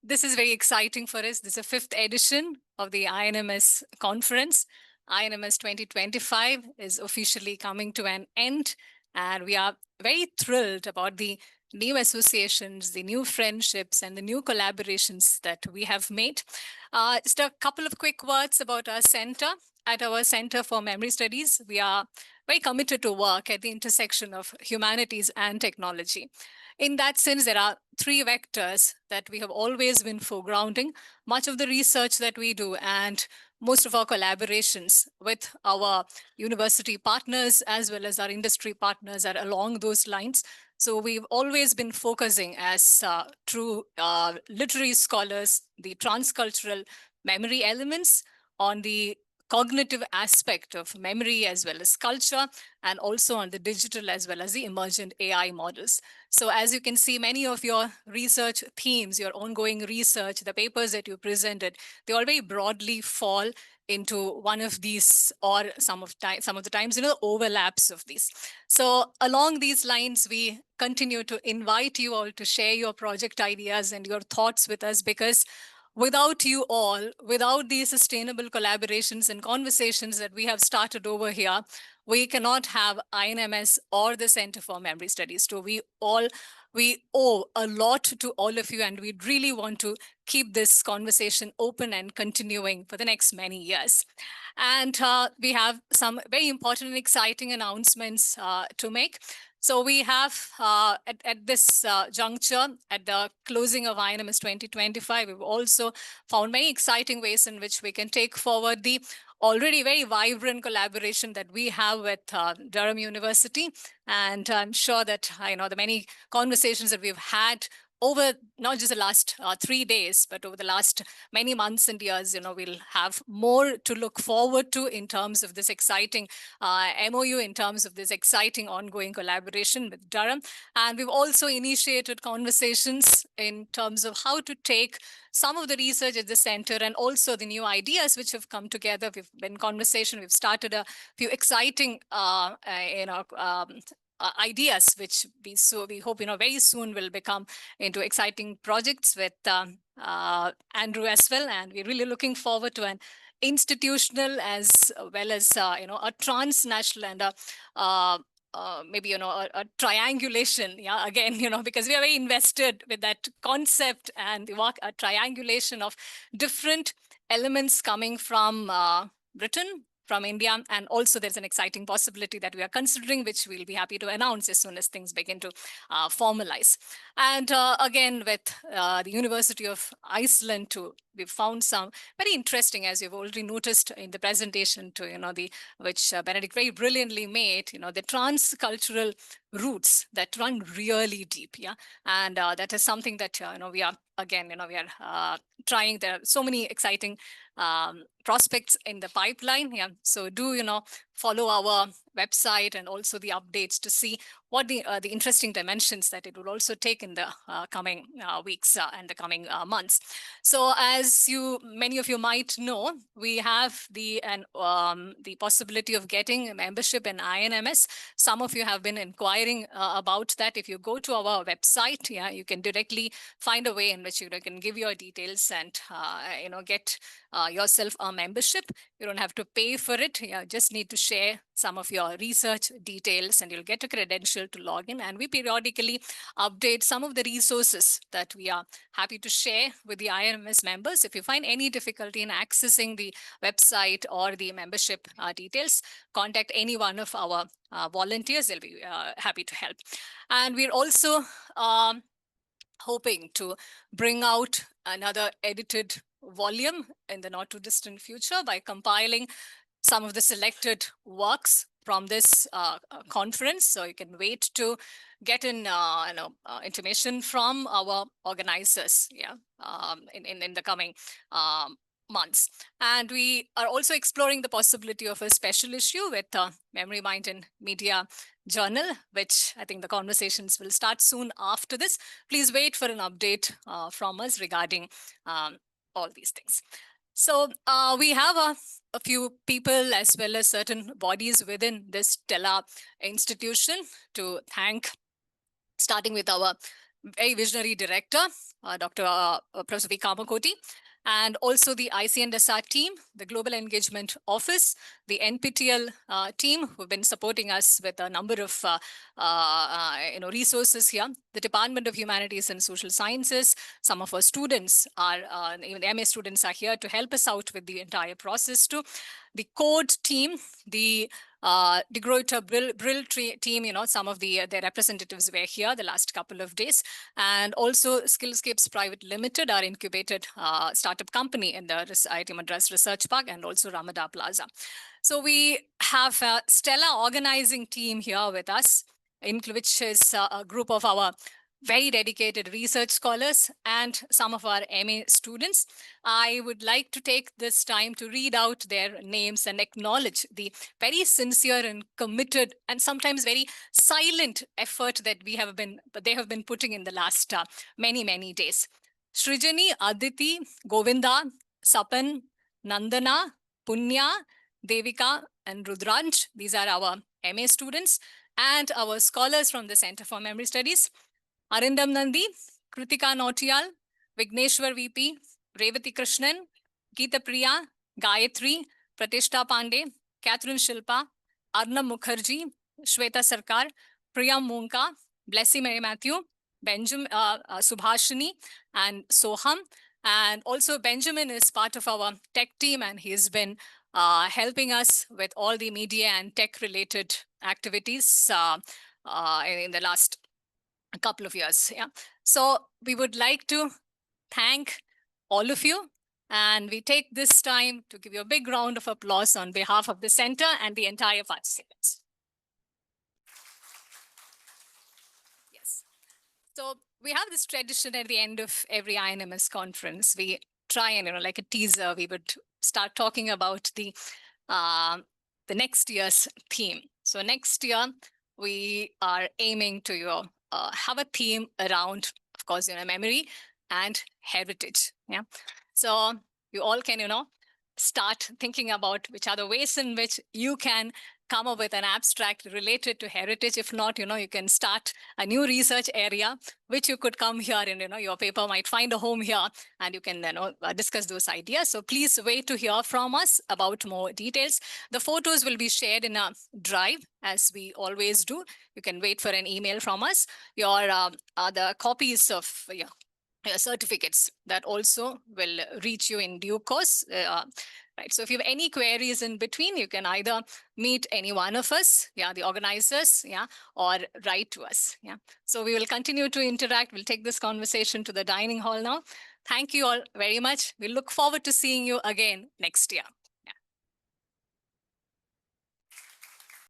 This is very exciting for us. This is the 5th edition of the INMS conference. INMS 2025 is officially coming to an end, and we are very thrilled about the new associations, the new friendships, and the new collaborations that we have made. Just a couple of quick words about our center. At our Center for Memory Studies, we are very committed to work at the intersection of humanities and technology. In that sense, there are 3 vectors that we have always been foregrounding. Much of the research that we do and most of our collaborations with our university partners as well as our industry partners are along those lines. So we've always been focusing as true literary scholars, the transcultural memory elements on the cognitive aspect of memory as well as culture, and also on the digital as well as the emergent AI models. So as you can see, many of your research themes, your ongoing research, the papers that you presented, they all very broadly fall into one of these, or some of the times, overlaps of these. So along these lines, we continue to invite you all to share your project ideas and your thoughts with us, because without you all, without these sustainable collaborations and conversations that we have started over here, we cannot have INMS or the Center for Memory Studies. So we owe a lot to all of you, and we really want to keep this conversation open and continuing for the next many years. And we have some very important and exciting announcements to make. So we have at this juncture, at the closing of INMS 2025, we've also found many exciting ways in which we can take forward the already very vibrant collaboration that we have with Durham University. And I'm sure that the many conversations that we've had over not just the last 3 days, but over the last many months and years, we'll have more to look forward to in terms of this exciting MOU, in terms of this exciting ongoing collaboration with Durham. And we've also initiated conversations in terms of how to take some of the research at the center and also the new ideas which have come together. We've been in conversation. We've started a few exciting, ideas, which we hope very soon will become into exciting projects with Andrew as well. And we're really looking forward to an institutional as well as a transnational and maybe a triangulation, again, because we are very invested with that concept and a triangulation of different elements coming from Britain, from India. And also there's an exciting possibility that we are considering, which we'll be happy to announce as soon as things begin to formalize. And again, with the University of Iceland too, we've found some very interesting, as you've already noticed in the presentation to, which Benedikt very brilliantly made, the transcultural roots that run really deep. Yeah. And that is something that, we are, again, we are trying. There are so many exciting prospects in the pipeline. Yeah. So do, follow our website and also the updates to see what the interesting dimensions that it will also take in the coming weeks and the coming months. So as many of you might know, we have the possibility of getting a membership in INMS. Some of you have been inquiring about that. If you go to our website, yeah, you can directly find a way in which you can give your details and get yourself a membership. You don't have to pay for it. You just need to share some of your research details and you'll get a credential to log in. And we periodically update some of the resources that we are happy to share with the INMS members. If you find any difficulty in accessing the website or the membership details, contact any one of our volunteers. They'll be happy to help. And we're also hoping to bring out another edited volume in the not too distant future by compiling some of the selected works from this conference. So you can wait to get in information from our organizers, yeah, in the coming months. And we are also exploring the possibility of a special issue with Memory, Mind and Media Journal, which I think the conversations will start soon after this. Please wait for an update from us regarding all these things. So we have a few people as well as certain bodies within this stellar institution to thank, starting with our very visionary director, Dr. Professor V. Kamakoti, and also the ICNSR team, the Global Engagement Office, the NPTL team who've been supporting us with a number of resources here, the Department of Humanities and Social Sciences. Some of our students are, even the MA students are here to help us out with the entire process too. The code team, the De Gruyter Brill team, some of their representatives were here the last couple of days. And also Skillscapes Private Limited, our incubated startup company in the IIT Madras Research Park, and also Ramada Plaza. So we have a stellar organizing team here with us, in which is a group of our very dedicated research scholars and some of our MA students. I would like to take this time to read out their names and acknowledge the very sincere and committed and sometimes very silent effort that they have been putting in the last many days. Srijani, Aditi, Govinda, Sapan, Nandana, Punya, Devika, and Rudranj. These are our MA students and our scholars from the Center for Memory Studies. Arindam Nandi, Kritika Nautiyal, Vigneshwar VP, Revati Krishnan, Geeta Priya, Gayatri, Pratishta Pandey, Catherine Shilpa, Arnab Mukherjee, Shweta Sarkar, Priya Munka, Blessy Mary Matthew, Benjamin, Subhashini, and Soham. And also Benjamin is part of our tech team, and he's been helping us with all the media and tech related activities in the last couple of years. Yeah. So we would like to thank all of you, and we take this time to give you a big round of applause on behalf of the center and the entire participants. Yes. So we have this tradition at the end of every INMS conference. We try and, like a teaser, we would start talking about the next year's theme. So next year, we are aiming to have a theme around, of course, memory and heritage. Yeah. So you all can, start thinking about which are the ways in which you can come up with an abstract related to heritage. If not, you can start a new research area, which you could come here and, your paper might find a home here and you can, discuss those ideas. So please wait to hear from us about more details. The photos will be shared in a drive as we always do. You can wait for an email from us. Your the copies of certificates that also will reach you in due course. Right. So if you have any queries in between, you can either meet any one of us, the organizers, or write to us. So we will continue to interact. We'll take this conversation to the dining hall now. Thank you all very much. We look forward to seeing you again next year.